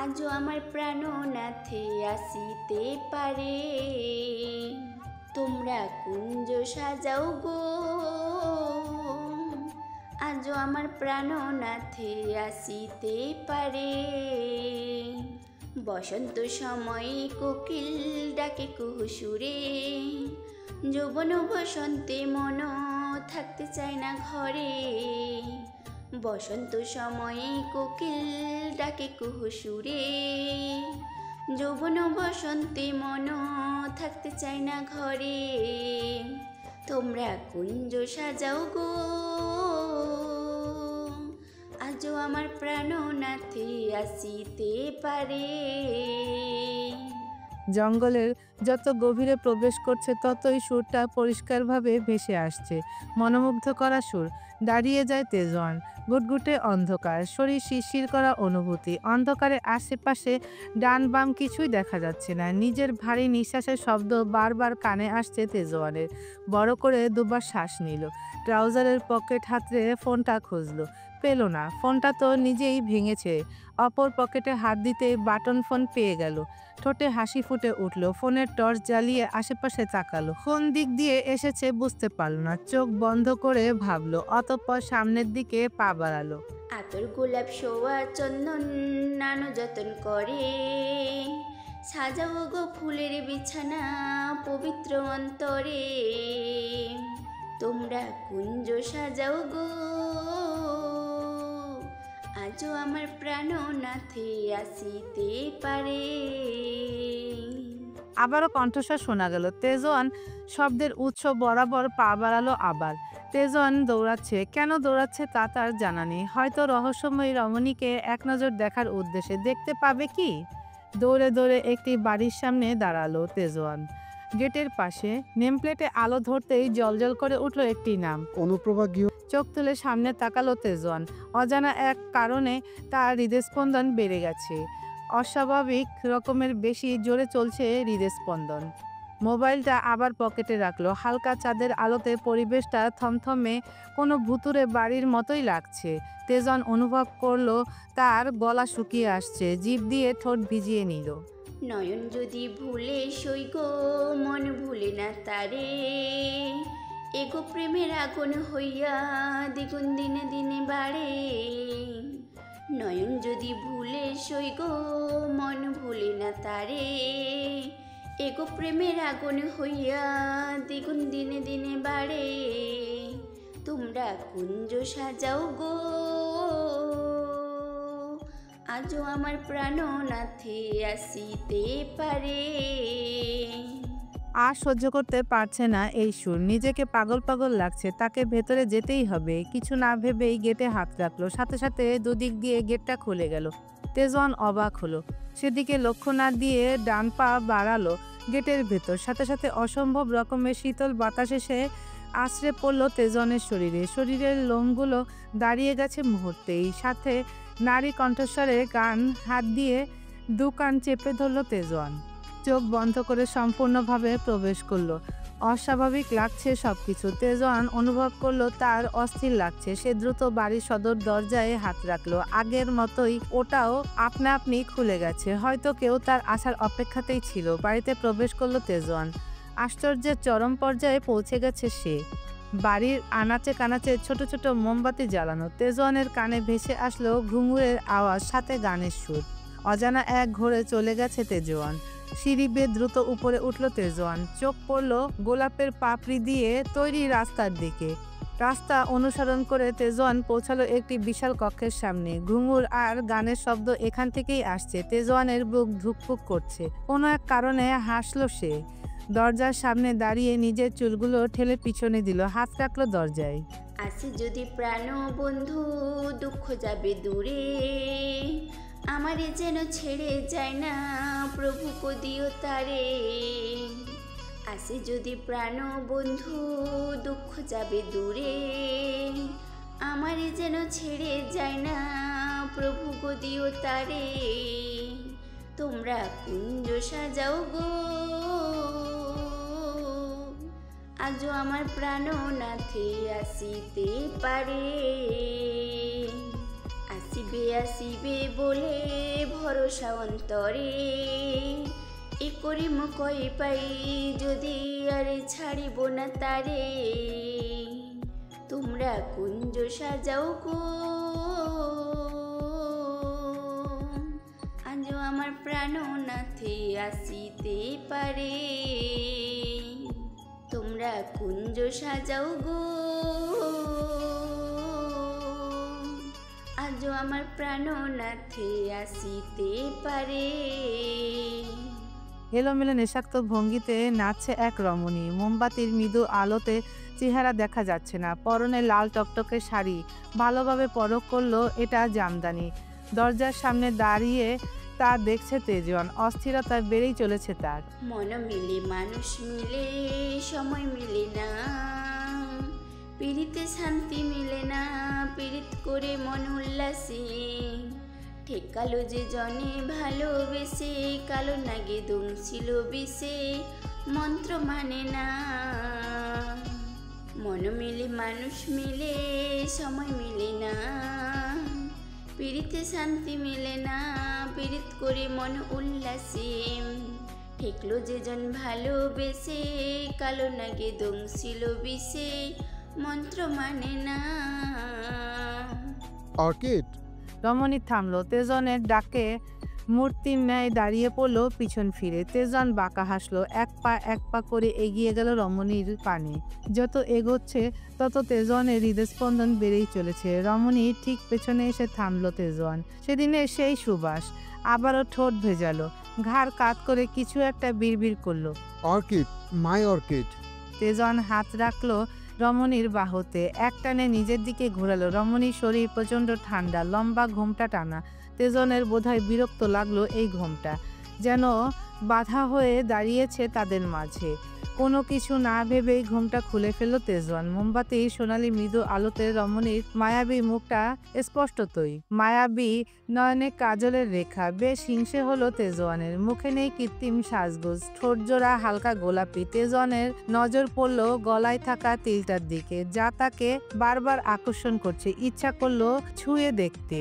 আজও আমার প্রাণনাথে আসিতে পারে। তোমরা কুঞ্জ সাজাও গো, আজও আমার প্রাণনাথে আসিতে পারে। বসন্ত সময়ে কোকিল ডাকে কুহু সুরে, যৌবন বসন্তে মন থাকতে চায় না ঘরে। বসন্ত সময়ে কোকিল ডাকে কুহু সুরে, যৌবন বসন্তে মন থাকতে চায় না ঘরে। তোমরা কুঞ্জ সাজাও গো, আজও আমার প্রাণনাথে আসিতে পারে। জঙ্গলের যত গভীরে প্রবেশ করছে ততই সুরটা পরিষ্কারভাবে ভেসে আসছে। মনোমুগ্ধ করা সুর। দাঁড়িয়ে যায় তেজওয়ান। গুটগুটে অন্ধকার, শরীর শিরশির করা অনুভূতি। অন্ধকারের আশেপাশে ডান বাম কিছুই দেখা যাচ্ছে না। নিজের ভারী নিঃশ্বাসের শব্দ বারবার কানে আসছে তেজওয়ানের। বড় করে দুবার শ্বাস নিল। ট্রাউজারের পকেট হাতড়ে ফোনটা খুঁজলো, পেল না। ফোনটা তো নিজেই ভেঙেছে। অপর পকেটে হাত দিতে বাটন ফোন পেয়ে গেল। ঠোঁটে হাসি ফুটে উঠল। ফোনের টর্চ জ্বালিয়ে আশেপাশে তাকালো। কোন দিক দিয়ে এসেছে বুঝতে পারল না। চোখ বন্ধ করে ভাবলো, অতঃপর সামনের দিকে পা বাড়ালো। আতর গোলাপ শোয়া চন্দন নানো যতন করে, সাজাও গো ফুলের বিছানা পবিত্র অন্তরে। তোমরা কুঞ্জ সাজাও গো, আজও আমার প্রাণনাথে আসিতে পারে। আবারও কণ্ঠস্বর শোনা গেল। তেজওয়ান শব্দের উৎস বরাবর পা বাড়ালো আবার। তেজওয়ান দৌড়াচ্ছে। কেন দৌড়াচ্ছে তা তার জানা নেই। হয়তো রহস্যময়ী রমণীকে এক নজর দেখার উদ্দেশ্যে। দেখতে পাবে কি? দৌড়ে দৌড়ে একটি বাড়ির সামনে দাঁড়ালো তেজওয়ান। গেটের পাশে নেমপ্লেটে আলো ধরতেই জলজল করে উঠল একটি নাম, অনুপ্রভা গৃহ। চোখ তুলে সামনে তাকালো তেজওয়ান। অজানা এক কারণে তার হৃদস্পন্দন বেড়ে গেছে। অস্বাভাবিক রকমের বেশি জোরে চলছে হৃদস্পন্দন। মোবাইলটা আবার পকেটে রাখলো। হালকা চাঁদের আলোতে পরিবেশটা থমথমে কোনো ভুতুরে বাড়ির মতোই লাগছে। তেজওয়ান অনুভব করলো তার গলা শুকিয়ে আসছে। জিভ দিয়ে ঠোঁট ভিজিয়ে নিল। নয়ন যদি ভুলে সই গো, মন ভুলে না তারে। এগো প্রেমের আগুন হইয়া দ্বিগুণ দিনে দিনে বাড়ে। নয়ন যদি ভুলে সই গো, মন ভুলে না তারে। এগো প্রেমের আগুন হইয়া দ্বিগুণ দিনে দিনে বাড়ে। তোমরা কুঞ্জ সাজাও গো, আজও আমার প্রাণনাথে আসিতে পারে। আর সহ্য করতে পারছে না এই সুর। নিজেকে পাগল পাগল লাগছে। তাকে ভেতরে যেতেই হবে। কিছু না ভেবেই গেটে হাত রাখলো। সাথে সাথে দুদিক দিয়ে গেটটা খুলে গেল। তেজওয়ান অবাক হলো। সেদিকে লক্ষ্য না দিয়ে ডান পা বাড়ালো গেটের ভেতর। সাথে সাথে অসম্ভব রকমের শীতল বাতাস এসে আছড়ে পড়ল তেজওয়ানের শরীরে। শরীরের লোমগুলো দাঁড়িয়ে গেছে মুহূর্তেই। সাথে নারী কণ্ঠস্বরে গান। হাত দিয়ে দু কান চেপে ধরল তেজওয়ান। চোখ বন্ধ করে সম্পূর্ণভাবে প্রবেশ করলো। অস্বাভাবিক লাগছে সবকিছু। তেজওয়ান অনুভব করলো তার অস্থির লাগছে। সে দ্রুত বাড়ির সদর দরজায় হাত রাখলো। আগের মতোই ওটাও আপনা আপনি খুলে গেছে। হয়তো কেউ তার আসার অপেক্ষাতেই ছিল। বাড়িতে প্রবেশ করলো তেজওয়ান। আশ্চর্যের চরম পর্যায়ে পৌঁছে গেছে সে। বাড়ির আনাচে কানাচে ছোট ছোট মোমবাতি জ্বালানো। তেজওয়ানের কানে ভেসে আসলো ঘুঙুরের আওয়াজ, সাথে গানের সুর। অজানা এক ঘোরে চলে গেছে তেজওয়ান। সিঁড়ি বেয়ে দ্রুত উপরে উঠল তেজওয়ান। চোখ পড়ল গোলাপের পাপড়ি দিয়ে তৈরি রাস্তার দিকে। রাস্তা অনুসরণ করে তেজওয়ান পৌঁছালো একটি বিশাল কক্ষের সামনে। ঘুঙুর আর গানের শব্দ এখান থেকেই আসছে। তেজওয়ানের বুক ধুকপুক করছে। কোনো এক কারণে হাসলো সে। দরজার সামনে দাঁড়িয়ে নিজের চুলগুলো ঠেলে পিছনে দিল, হাত রাখলো দরজায়। আসে যদি প্রাণ বন্ধু দুঃখ যাবে দূরে, আমারে যেন ছেড়ে যায় না প্রভু কদিও তারে। আসে যদি প্রাণ বন্ধু দুঃখ যাবে দূরে, আমারে যেন ছেড়ে যায় না প্রভু কদিও তারে। তোমরা কুঞ্জ সাজাও গো, আজও আমার প্রাণনাথে আসিতে পারে। আসিবে আসিবে বলে ভরসা অন্তরে, এ করিম কই পাই যদি আরে ছাড়িব না তারে। তোমরা কুঞ্জ সাজাও গো, আজও আমার প্রাণনাথে আসিতে পারে। তোমরা কুঞ্জ সাজাও গো, আজও আমার প্রাণনাথে আসিতে পারে। এলোমেলো নেশাক্ত ভঙ্গিতে নাচছে এক রমণী। মোমবাতির মৃদু আলোতে চেহারা দেখা যাচ্ছে না। পরনে লাল টকটকে শাড়ি, ভালোভাবে পরখ করলো এটা জামদানি। দরজার সামনে দাঁড়িয়ে তা দেখছে তেজওয়ান। অস্থিরতা বেড়েই চলেছে তার। মন মিলে মানুষ মিলে সময় মিলে না, পীড়িতে শান্তি মিলে না, পীড়িত করে মন উল্লাসে। ঠেকালো যে জনে ভালোবেসে, কালো নাগে দমছিল বিষে, মন্ত্র মানে না। মন মিলে মানুষ মিলে সময় মিলে না, পীড়িতে শান্তি মিলে না, পীড়িত করে মন উল্লাসে। ঠেকলো যে জন ভালোবেসে, কালো নাগে দমছিল বিষে, মন্ত্র মানে না। অর্কিড, রমণী থামলো। তেজনের ডাকে মূর্তির ন্যায় দাঁড়িয়ে পড়লো পিছন ফিরে। তেজন বাঁকা হাসলো। এক পা করে এগিয়ে গেল রমণীর পানে। যত এগোচ্ছে তত তেজনের হৃদস্পন্দন বেড়েই চলেছে। রমণী ঠিক পেছনে এসে থামলো তেজওয়ান। সেদিনের সেই সুবাস আবারও ঠোঁট ভেজালো। ঘাড় কাত করে কিছু একটা বিড়বিড় করলো। Orchid, my orchid. তেজন হাত রাখলো রমণীর বাহুতে, একটানে নিজের দিকে ঘোরালো। রমণীর শরীর প্রচণ্ড ঠান্ডা, লম্বা ঘোমটা টানা। তেজনের বোধহয় বিরক্ত লাগলো এই ঘোমটা, যেন বাধা হয়ে দাঁড়িয়েছে তাদের মাঝে। কোনো কিছু না ভেবেই ঘোমটা খুলে ফেলল তেজওয়ান। মোমবাতির সোনালি মৃদু আলোতে রমণীর মায়াবী মুখটা স্পষ্টতই। মায়াবী নয়নে কাজলের রেখা। বেশ হিংসে হলো তেজওয়ানের। মুখে নেই কৃত্রিম সাজগোজ, ঠোঁটজোড়া হালকা গোলাপি। তেজওয়ানের নজর পড়ল গলায় থাকা তিলটার দিকে, যা তাকে বারবার আকর্ষণ করছে। ইচ্ছা করলো ছুঁয়ে দেখতে।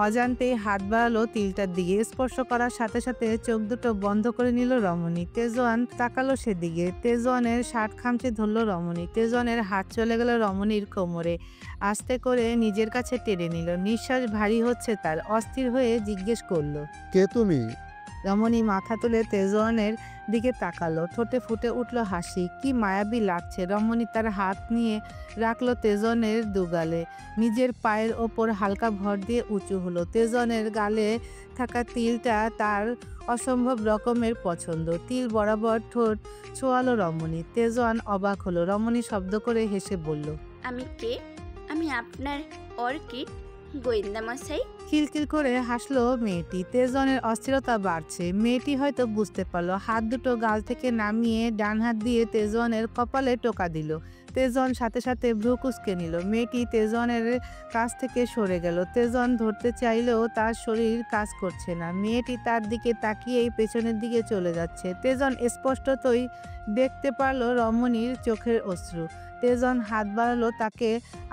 অজান্তেই হাত বাড়ালো তিলটার দিকে। স্পর্শ করার সাথে সাথে চোখ দুটো বন্ধ করে নিল রমণী। তেজওয়ান তাকালো সেদিকে। তেজওয়ানের শার্ট খামচে ধরল রমণী। তেজওয়ানের হাত চলে গেল রমণীর কোমরে। আস্তে করে নিজের কাছে টেনে নিল। নিঃশ্বাস ভারী হচ্ছে তার। অস্থির হয়ে জিজ্ঞেস করলো, কে তুমি? রমণী মাথা তুলে তেজওয়ানের দিকে তাকালো। ঠোঁটে ফুটে উঠল হাসি। কি মায়াবী লাগছে। রমণী তার হাত নিয়ে রাখলো তেজওয়ানের দুগালে। নিজের পায়ের ওপর হালকা ভর দিয়ে উঁচু হলো। তেজওয়ানের গালে থাকা তিলটা তার অসম্ভব রকমের পছন্দ। তিল বরাবর ঠোঁট ছোঁয়ালো রমণী। তেজওয়ান অবাক হলো। রমণী শব্দ করে হেসে বলল, আমি কে? আমি আপনার অর্কিড গোয়েন্দা মশাই। খিলখিল করে হাসলো মেয়েটি। তেজওয়ানের অস্থিরতা বাড়ছে। মেয়েটি হয়তো বুঝতে পারলো। হাত দুটো গাল থেকে নামিয়ে ডান হাত দিয়ে তেজওয়ানের কপালে টোকা দিল। তেজওয়ান সাথে সাথে ভ্রু কুঁচকে নিল। মেয়েটি তেজওয়ানের কাছ থেকে সরে গেল। তেজওয়ান ধরতে চাইলেও তার শরীর কাজ করছে না। মেয়েটি তার দিকে তাকিয়েই পেছনের দিকে চলে যাচ্ছে। তেজওয়ান স্পষ্টতই দেখতে পারলো রমণীর চোখের অশ্রু। তেজওয়ান হাত বাড়ালো তাকে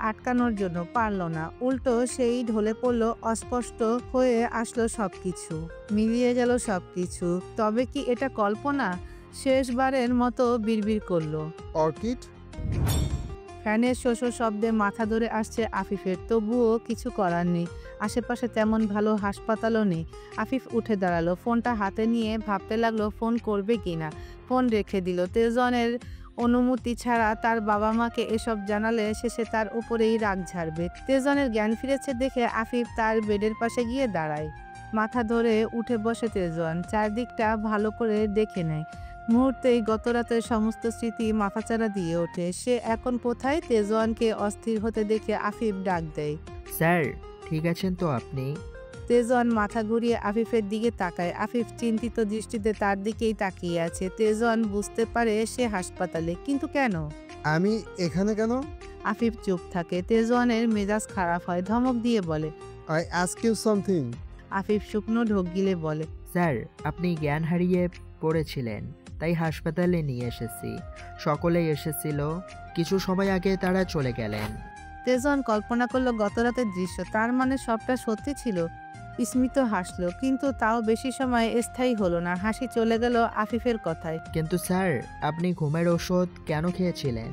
আটকানোর জন্য, পারল না। উল্টো সেই ঢলে পড়লো। অস্পষ্ট হয়ে আসলো সবকিছু, মিলিয়ে গেল সবকিছু। তবে কি এটা কল্পনা? শেষবারের মতো বিড়বিড় করলো, অর্কিড। ফ্যানের শোষো শব্দে মাথা ধরে আসছে আফিফের। তবুও কিছু করার নেই। আশেপাশে তেমন ভালো হাসপাতালও নেই। আফিফ উঠে দাঁড়ালো। ফোনটা হাতে নিয়ে ভাবতে লাগলো ফোন করবে কিনা। ফোন রেখে দিল। তেজওয়ানের অনুমতি ছাড়া তার বাবা মাকে এসব জানালে শেষে তার উপরেই রাগ ঝাড়বে। তেজনের জ্ঞান ফিরেছে দেখে আফিফ তার বেডের পাশে গিয়ে দাঁড়ায়। মাথা ধরে উঠে বসে তেজন, চারদিকটা ভালো করে দেখে নেয়। মুহূর্তেই গত রাতের সমস্ত স্মৃতি মাথাচাড়া দিয়ে ওঠে। সে এখন কোথায়? তেজওয়ানকে অস্থির হতে দেখে আফিফ ডাক দেয়। স্যার, ঠিক আছেন তো আপনি? তেজওয়ান মাথা ঘুরিয়ে আফিফের দিকে তাকায়। আফিফ চিন্তিত দৃষ্টিতে তার দিকেই তাকিয়ে আছে। তেজওয়ান বুঝতে পারে সে হাসপাতালে, কিন্তু কেন? আমি এখানে কেন? আফিফ চুপ থাকে। তেজওয়ানের মেজাজ খারাপ হয়, ধমক দিয়ে বলে, I ask you something. Afif শুকনো ঢোক গিলে বলে, স্যার, আপনি জ্ঞান হারিয়ে পড়েছিলেন, তাই হাসপাতালে নিয়ে এসেছি। সকলেই এসেছিল, কিছু সময় আগে তারা চলে গেলেন। তেজওয়ান কল্পনা করলো গত রাতের দৃশ্য, তার মানে সবটা সত্যি ছিল। স্মিত হাসলো, কিন্তু তাও বেশি সময় স্থায়ী হলো না। হাসি চলে গেল আফিফের কথায়। কিন্তু স্যার, আপনি ঘুমের ওষুধ কেন খেয়েছিলেন,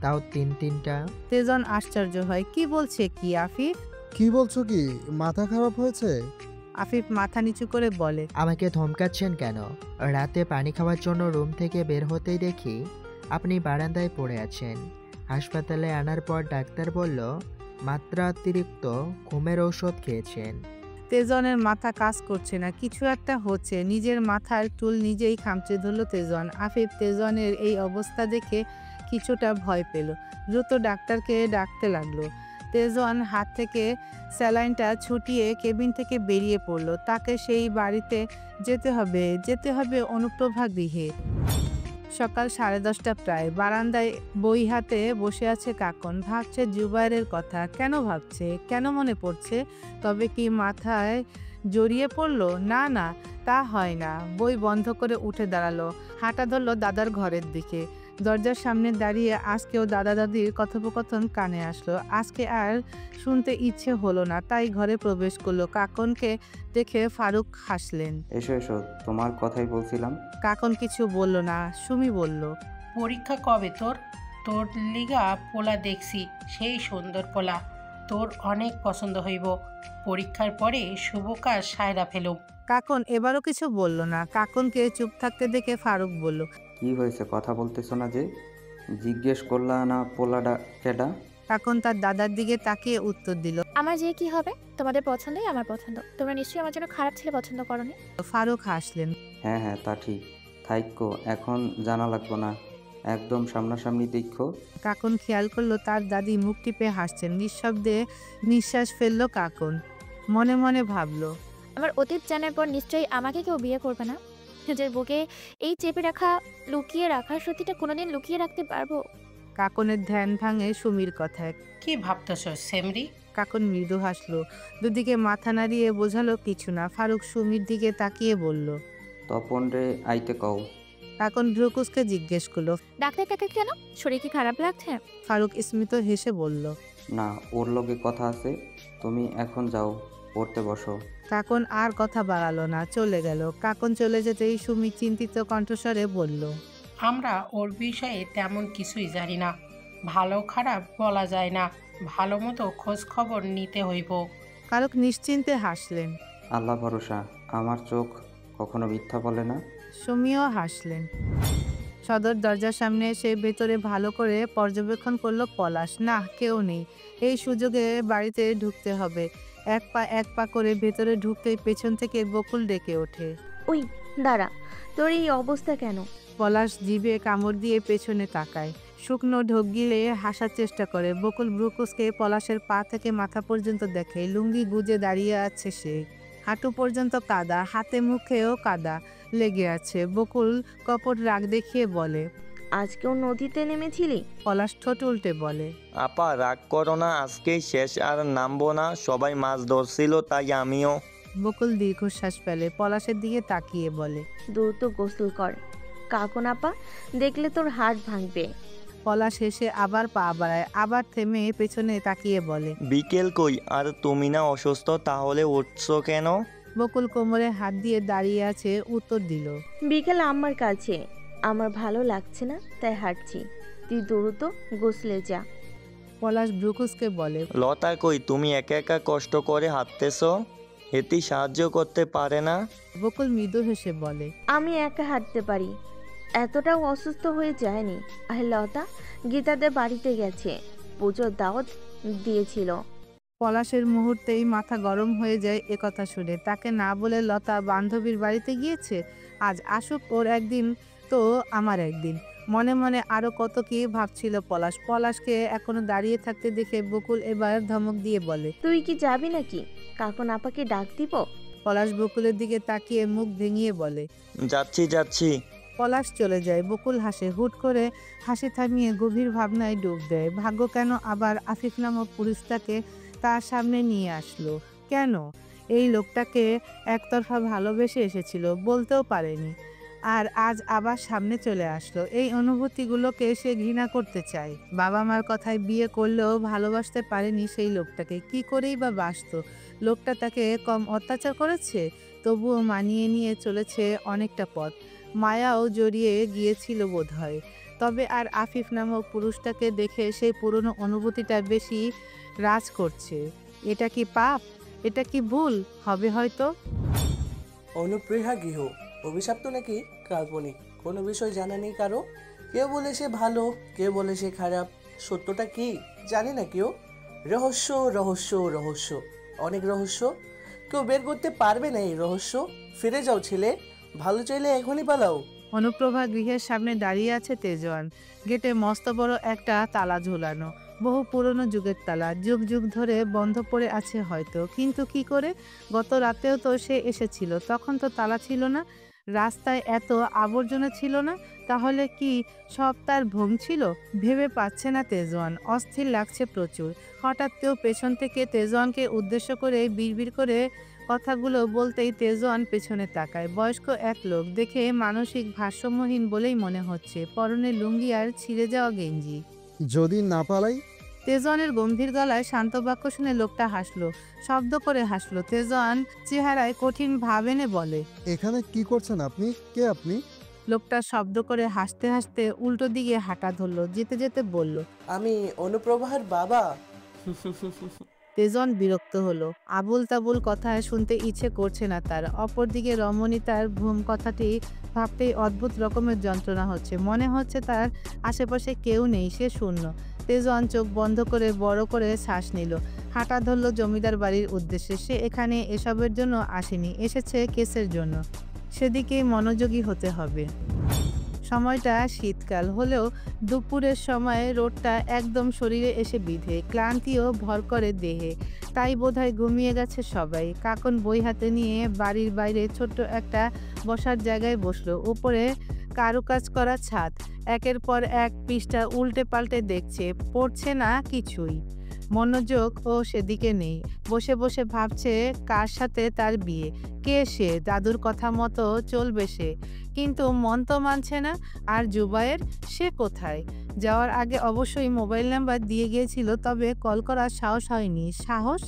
তাও তিনটা? তেজন আশ্চর্য হয়, কি বলছে কি আফিফ? কি বলছো কি? মাথা খারাপ হয়েছে? আফিফ মাথা নিচু করে বলে, আমাকে ধমকাচ্ছেন কেন? রাতে পানি খাওয়ার জন্য রুম থেকে বের হতেই দেখি আপনি বারান্দায় পড়ে আছেন। হাসপাতালে আনার পর ডাক্তার বলল মাত্রাতিরিক্ত ঘুমের ঔষধ খেয়েছেন। তেজনের মাথা কাজ করছে না, কিছু একটা হচ্ছে। নিজের মাথার চুল নিজেই খামচে ধরল তেজন। আফিফ তেজনের এই অবস্থা দেখে কিছুটা ভয় পেল, দ্রুত ডাক্তারকে ডাকতে লাগলো। তেজন হাত থেকে স্যালাইনটা ছুটিয়ে কেবিন থেকে বেরিয়ে পড়ল। তাকে সেই বাড়িতে যেতে হবে অনুপ্রভা গৃহে। সকাল 10:30 প্রায়। বারান্দায় বই হাতে বসে আছে কাকন, ভাবছে জুবাইরের কথা। কেন ভাবছে, কেন মনে পড়ছে? তবে কি মাথায় জড়িয়ে পড়লো? না, তা হয় না। বই বন্ধ করে উঠে দাঁড়ালো, হাঁটা ধরলো দাদার ঘরের দিকে। দরজার সামনে দাঁড়িয়ে আজকেও দাদা দাদির কথোপকথন কানে আসলো। আজকে আর শুনতে ইচ্ছে হলো না, তাই ঘরে প্রবেশ করলো। কাকনকে দেখে ফারুক হাসলেন। এসো এসো, তোমার কথাই বলছিলাম। কাকন কিছু বলল না, সুমি বলল, পরীক্ষা কবে তোর? তোর লিগা পোলা দেখছি, সেই সুন্দর পোলা, তোর অনেক পছন্দ হইব। পরীক্ষার পরে শুভ কাজ সায়রা ফেলুম। কাকন এবারও কিছু বলল না। কাকনকে চুপ থাকতে দেখে ফারুক বলল, কি হয়েছে, কথা বলতেছো না যে? জিজ্ঞেস করলা না পোলাডা কেডা? কাকন তার দাদার দিকে তাকিয়ে উত্তর দিল, আমার যে কি হবে, তোমাদের পছন্দই আমার পছন্দ। তোমরা নিশ্চয়ই আমার জন্য খারাপ ছেলে পছন্দ করনি। ফারুক হাসলেন। হ্যাঁ, তা ঠিক। থাইকো, এখন জানা লাগবো না, একদম সামনাসামনি দেখো। কাকন খেয়াল করলো তার দাদি মুখ টিপে হাসছেন। নিঃশব্দে নিঃশ্বাস ফেললো কাকন। মনে মনে ভাবলো, আমার অতীত জানার পর নিশ্চয়ই আমাকে কেউ বিয়ে করবে না। নিজের বুকে এই চেপে লুকিয়ে রাখা সত্যিটা কোনোদিন লুকিয়ে রাখতে পারবো? কাকনের ধ্যান ভাঙে সুমির কথায়। কি ভাবতেছ সেমরি? কাকন মৃদু হাসলো, দুদিকে মাথা নাড়িয়ে বোঝালো কিছু না। ফারুক সুমির দিকে তাকিয়ে বলল, তপন রে আইতে কও। কাকন ভ্রুকুসকে জিজ্ঞেস করলো, ডাক্তার কাকা কেন? শরীর কি খারাপ লাগছে? ফারুক স্মিত হেসে বলল, না, ওর লগে কথা আছে, তুমি এখন যাও, পড়তে বসো। কাকন আর কথা বাড়ালো না, চলে গেল। কাকন চলে যেতেই সুমি চিন্তিত কণ্ঠস্বরে বলল, আমরা ওর বিষয়ে তেমন কিছুই জানি না, ভালো খারাপ বলা যায় না, ভালো মতো খোঁজ খবর নিতে হইব। ফারুক নিশ্চিন্তে হাসলেন। আল্লাহ ভরসা, আমার চোখ কখনো মিথ্যা বলে না। সুমিও হাসলেন। সদর দরজার সামনে এসে ভেতরে ভালো করে পর্যবেক্ষণ করলো পলাশ। না, কেউ নেই। এই সুযোগে বাড়িতে ঢুকতে হবে। এক পা করে ভেতরে ঢুকতেই পেছন থেকে বকুল ডেকে ওঠে, ওই দাঁড়া, তোর এই অবস্থা কেন? পলাশ জিভে কামড় দিয়ে পেছনে তাকায়, শুকনো ঢোক গিলে হাসার চেষ্টা করে। বকুল ব্রুকুসকে পলাশের পা থেকে মাথা পর্যন্ত দেখে। লুঙ্গি গুজে দাঁড়িয়ে আছে সে, হাঁটু পর্যন্ত কাদা, হাতে মুখেও কাদা লেগে আছে। বকুল কপট রাগ দেখিয়ে বলে, আজকেও নদীতে নেমেছিলি? পলাশ ঠোঁট উল্টে বলে, আপা রাগ করো না, আজকেই শেষ, আর নামবো না। সবাই মাছ ধরছিল তাই আমিও। বকুল দীর্ঘশ্বাস ফেলে, পলাশের দিকে তাকিয়ে বলে, দ্রুত গোসল কর, কাকন আপা দেখলে তোর হাড় ভাঙবে। পলাশ হেসে আবার পা বাড়ায়, আবার থেমে পেছনে তাকিয়ে বলে, বিকেল কই? আর তুমি না অসুস্থ, তাহলে উঠছো কেন? বকুল কোমরে হাত দিয়ে দাঁড়িয়ে আছে, উত্তর দিল, বিকেল আমার কাছে, আমার ভালো লাগছে না তাই হাঁটছি, তুই দ্রুত গোসলে যা। পলাশ ব্রুকুসকে বলে, লতা কই? তুমি একা একা কষ্ট করে হাঁটতেছো, হেতি সাহায্য করতে পারে না? বকুল মৃদু হেসে বলে, আমি একা হাঁটতে পারি, এতটাও অসুস্থ হয়ে যায়নি। আর লতা গীতাদের বাড়িতে গেছে, পুজোর দাওয়াত দিয়েছিল। পলাশের মুহূর্তেই মাথা গরম হয়ে যায় একথা শুনে। তাকে না বলে লতা বান্ধবীর বাড়িতে গিয়েছে। আজ আসুক ওর একদিন, তো আমার একদিন। মনে মনে আরো কত কি ভাবছিল পলাশ। পলাশকে এখনো দাঁড়িয়ে থাকতে দেখে বকুল এবার ধমক দিয়ে বলে, তুই কি যাবি নাকি? কাকন আপাকে ডাক দিব? পলাশ বকুলের দিকে তাকিয়ে মুখ ভেঙিয়ে বলে, যাচ্ছি যাচ্ছি। পলাশ চলে যায়। বকুল হাসে। হুট করে হাসি থামিয়ে গভীর ভাবনায় ডুব দেয়। ভাগ্য কেন আবার আফিফ নামক পুরুষটাকে তার সামনে নিয়ে আসলো? কেন এই লোকটাকে একতরফা ভালোবেসে এসেছিল, বলতেও পারেনি, আর আজ আবার সামনে চলে আসলো। এই অনুভূতিগুলোকে সে ঘৃণা করতে চায়। বাবা মার কথায় বিয়ে করলেও ভালোবাসতে পারেনি সেই লোকটাকে। কি করেই বা বাসতো? লোকটা তাকে কম অত্যাচার করেছে? তবুও মানিয়ে নিয়ে চলেছে অনেকটা পথ। মায়াও জড়িয়ে গিয়েছিল বোধহয়। তবে আর আফিফ নামক পুরুষটাকে দেখে সেই পুরনো অনুভূতিটা বেশি রাজ করছে। এটা কি পাপ? এটা কি ভুল হবে হয়তো? অনুপ্রেহা গৃহ অভিশপ্ত নাকি কাল্পনিক, কোনো বিষয় জানা নেই কারো। কেউ বলে সে ভালো, কেউ বলে সে খারাপ। সত্যটা কি জানি না কেউ। রহস্য রহস্য রহস্য, অনেক রহস্য। কেউ বের করতে পারবে না এই রহস্য। ফিরে যাও ছেলে, ভালো চাইলে এখনই পালাও। অনুপ্রভা গৃহের সামনে দাঁড়িয়ে আছে তেজওয়ান। গেটে মস্ত বড় একটা তালা ঝুলানো, বহু পুরনো যুগের তালা, যুগ যুগ ধরে বন্ধ পড়ে আছে হয়তো। কিন্তু কি করে? গত রাতেও তো সে এসেছিল, তখন তো তালা ছিল না, রাস্তায় এত আবর্জনা ছিল না। তাহলে কি সব তার ভ্রম ছিল? ভেবে পাচ্ছে না তেজওয়ান। অস্থির লাগছে প্রচুর। হঠাৎ কেউ পেছন থেকে তেজওয়ানকে উদ্দেশ্য করে বিড়বিড় করে কথাগুলো বলতেই তেজওয়ান পেছনে তাকায়। বয়স্ক এক লোক, দেখে মানসিক ভারসাম্যহীন বলেই মনে হচ্ছে। পরনে লুঙ্গি আর ছিঁড়ে যাওয়া গেঞ্জি। যদি না পালাই? তেজওয়ানের গম্ভীর গলায় শান্ত বাক্য শুনে লোকটা হাসলো, শব্দ করে হাসলো। তেজওয়ান চেহারায় কঠিন ভাব এনে বলে, এখানে কি করছেন আপনি? কে আপনি? লোকটা শব্দ করে হাসতে হাসতে উল্টো দিকে হাঁটা ধরলো। যেতে যেতে বলল, আমি অনুপ্রভার বাবা। তেজওয়ান বিরক্ত হলো। আবুল তাবুল কথা শুনতে ইচ্ছে করছে না তার। অপরদিকে রমণী তার ভ্রম কথাটি ভাবতেই অদ্ভুত রকমের যন্ত্রণা হচ্ছে। মনে হচ্ছে তার আশেপাশে কেউ নেই, সে শূন্য। তেজওয়ান চোখ বন্ধ করে বড় করে শ্বাস নিল। হাঁটা ধরল জমিদার বাড়ির উদ্দেশ্যে। সে এখানে এসবের জন্য আসেনি, এসেছে কেসের জন্য। সেদিকেই মনোযোগী হতে হবে। সময়টা শীতকাল হলেও দুপুরের সময় রোদটা একদম শরীরে এসে বিঁধে, ক্লান্তিও ভর করে দেহে। তাই বোধহয় ঘুমিয়ে গেছে সবাই। কাকন বই হাতে নিয়ে বাড়ির বাইরে ছোট্ট একটা বসার জায়গায় বসলো। উপরে কারুকাজ করা ছাদ। একের পর এক পৃষ্ঠা উল্টে পাল্টে দেখছে, পড়ছে না কিছুই। মনোযোগ ও সেদিকে নেই। বসে বসে ভাবছে কার সাথে তার বিয়ে, কে সে, দাদুর কথা মতো চলবে সে। কিন্তু মন তো মানছে না। আর জুবায়ের, সে কোথায়? যাওয়ার আগে অবশ্যই মোবাইল নাম্বার দিয়ে গিয়েছিল, তবে কল করার সাহস হয়নি। সাহস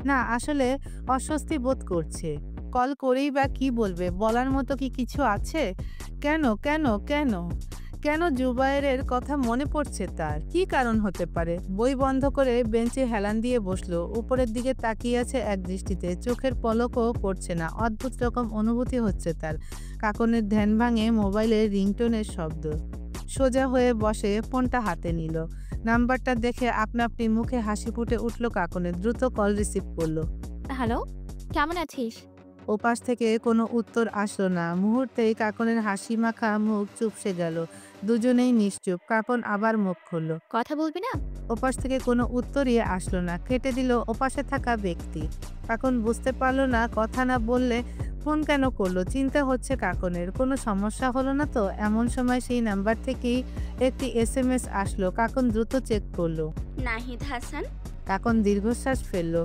না, আসলে অস্বস্তি বোধ করছে। কল করেই বা কি বলবে? বলার মতো কি কিছু আছে? কেন কেন কেন কেন জুবায়েরের কথা মনে পড়ছে তার? কি কারণ হতে পারে? বই বন্ধ করে বেঞ্চে হেলান দিয়ে বসলো। উপরের দিকে তাকিয়ে আছে এক দৃষ্টিতে, চোখের পলকও পড়ছে না। অদ্ভুত রকম অনুভূতি হচ্ছে তার। কাকনের ধ্যান ভাঙে মোবাইলের রিংটোনের শব্দ। সোজা হয়ে বসে ফোনটা হাতে নিল। নাম্বারটা দেখে আপনা আপনি মুখে হাসি ফুটে উঠল কাকনের। দ্রুত কল রিসিভ করলো। হ্যালো, কেমন আছিস? ওপাশ থেকে কোনো উত্তর আসলো না। মুহূর্তেই কাকনের হাসি মাখা মুখ চুপসে গেল। দুজনেই নিশ্চুপ। কাকন আবার মুখ খুলল। কথা বলবি না? ওপাশ থেকে কোনো উত্তরই আসলো না। কেটে দিল ওপাশে থাকা ব্যক্তি। কাকন বুঝতে পারলো না, কথা না বললে ফোন কেন করলো। চিন্তা হচ্ছে কাকনের, কোনো সমস্যা হলো না তো। এমন সময় সেই নাম্বার থেকেই একটি SMS আসলো। কাকন দ্রুত চেক করলো। নাহিদ হাসান। কাকন দীর্ঘশ্বাস ফেলল।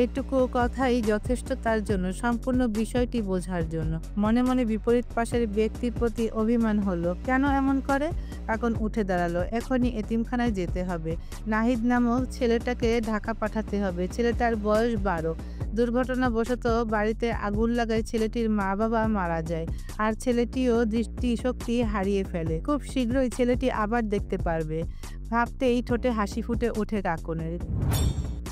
একটুকু কথাই যথেষ্ট তার জন্য, সম্পূর্ণ বিষয়টি বোঝার জন্য। মনে মনে বিপরীত পাশের ব্যক্তির প্রতি অভিমান হলো। কেন এমন করে? কাকন উঠে দাঁড়ালো। এখনই এতিমখানায় যেতে হবে। নাহিদ নামক ছেলেটাকে ঢাকা পাঠাতে হবে। ছেলেটার বয়স 12। দুর্ঘটনাবশত বাড়িতে আগুন লাগায় ছেলেটির মা বাবা মারা যায়, আর ছেলেটিও দৃষ্টিশক্তি হারিয়ে ফেলে। খুব শীঘ্রই ছেলেটি আবার দেখতে পারবে। ভাবতেই ঠোঁটে হাসি ফুটে ওঠে কাকনের।